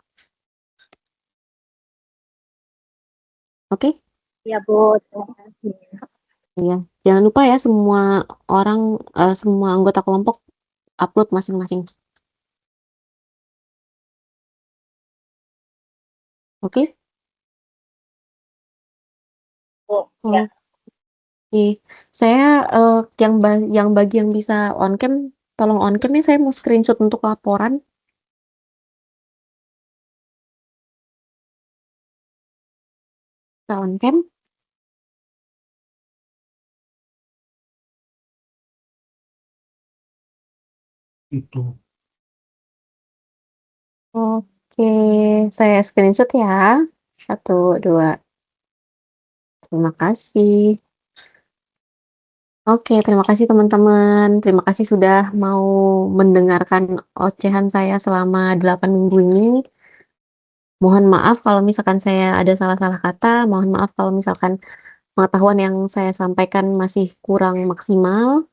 Oke? Ya Bu, terima kasih. Iya. Jangan lupa ya semua orang, semua anggota kelompok upload masing-masing. Oke? Bu, ya. Oke. Saya yang bagi yang bisa on cam, tolong on cam nih, saya mau screenshot untuk laporan. Bisa on cam? Itu. Oke, saya screenshot ya. 1, 2. Terima kasih. Oke, terima kasih teman-teman. Terima kasih sudah mau mendengarkan ocehan saya selama 8 minggu ini. Mohon maaf kalau misalkan saya ada salah-salah kata, mohon maaf kalau misalkan pengetahuan yang saya sampaikan masih kurang maksimal.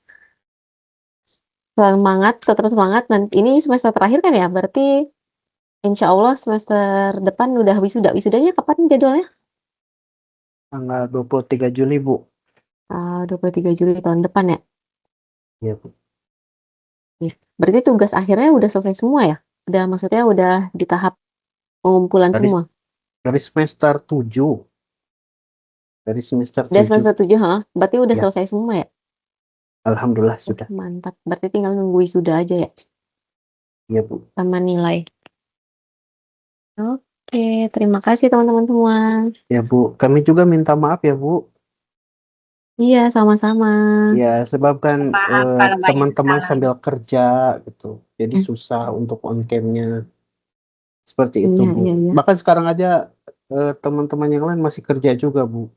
Semangat, tetap semangat. Nanti ini semester terakhir kan ya? Berarti insya Allah semester depan udah wisuda. Wisudanya kapan jadwalnya? Tanggal 23 Juli, Bu. 23 Juli tahun depan ya? Iya, Bu. Berarti tugas akhirnya udah selesai semua ya? Maksudnya udah di tahap pengumpulan semua? Dari semester 7. Dari semester Udah 7. semester 7, berarti udah Ya. selesai semua ya? Alhamdulillah sudah. Mantap. Berarti tinggal nunggu wisuda aja ya? Iya, Bu. Sama nilai. Oke, terima kasih teman-teman semua. Ya, Bu. Kami juga minta maaf ya, Bu. Iya, sama-sama. Ya, sebab kan Maaf kalau banyak teman-teman kesalahan. sambil kerja gitu. Jadi susah untuk on cam-nya. Seperti itu, Iya, Bu. iya, iya. Bahkan sekarang aja teman-teman yang lain masih kerja juga, Bu.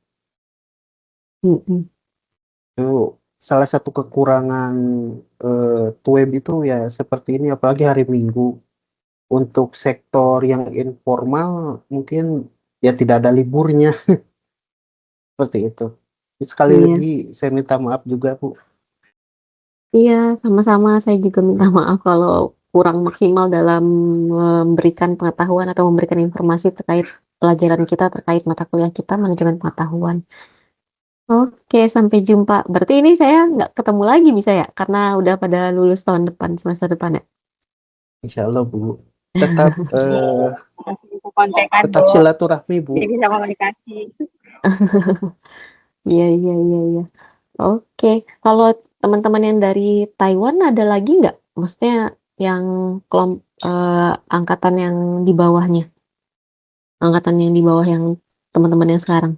Itu salah satu kekurangan web itu ya seperti ini, apalagi hari Minggu. Untuk sektor yang informal mungkin ya tidak ada liburnya. Seperti itu. Sekali Iya. lagi saya minta maaf juga, Bu. Iya, sama-sama. Saya juga minta maaf kalau kurang maksimal dalam memberikan pengetahuan atau memberikan informasi terkait pelajaran kita, terkait mata kuliah kita, manajemen pengetahuan. Oke, sampai jumpa. Berarti ini saya nggak ketemu lagi bisa ya? Karena udah pada lulus tahun depan, semester depan ya? Insya Allah, Bu. Tetap Kontekan, tetap Bu. silaturahmi, Bu. Jadi bisa komunikasi. Iya, iya, iya, iya. Oke, kalau teman-teman yang dari Taiwan ada lagi nggak? Maksudnya yang angkatan yang di bawahnya, angkatan yang di bawah yang teman-teman yang sekarang.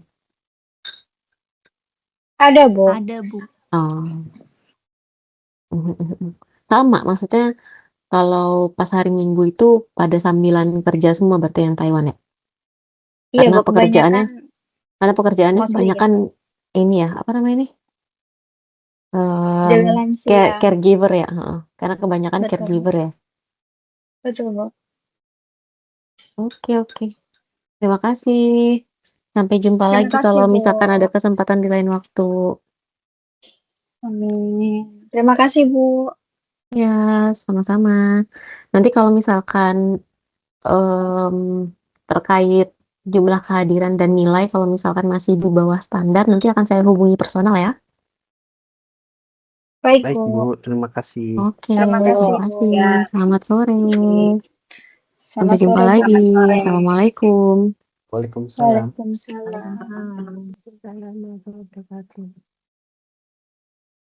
Ada, Bu. Ada, Bu. Oh. Sama, maksudnya kalau pas hari Minggu itu pada sambilan kerja semua berarti yang Taiwan ya? Iya, Karena Bu, kebanyakan pekerjaannya mostly kebanyakan ini ya, apa namanya ini? jaga lansia. caregiver ya, heeh. Karena kebanyakan Betul, caregiver ya. betul, Bu. Oke, oke. Terima kasih. Sampai jumpa Terima lagi kasih, kalau Bu. misalkan ada kesempatan di lain waktu. Amin. Terima kasih, Bu. Ya, sama-sama. Nanti kalau misalkan terkait jumlah kehadiran dan nilai, kalau misalkan masih di bawah standar, nanti akan saya hubungi personal ya. Baik, Baik, Bu. Bu. Terima kasih. Oke, Terima kasih, terima Bu. kasih. Ya. Selamat sore. Sampai Selamat jumpa sore, Bu. lagi. Assalamualaikum. Waalaikumsalam. Waalaikumsalam. Waalaikumsalam warahmatullahi wabarakatuh.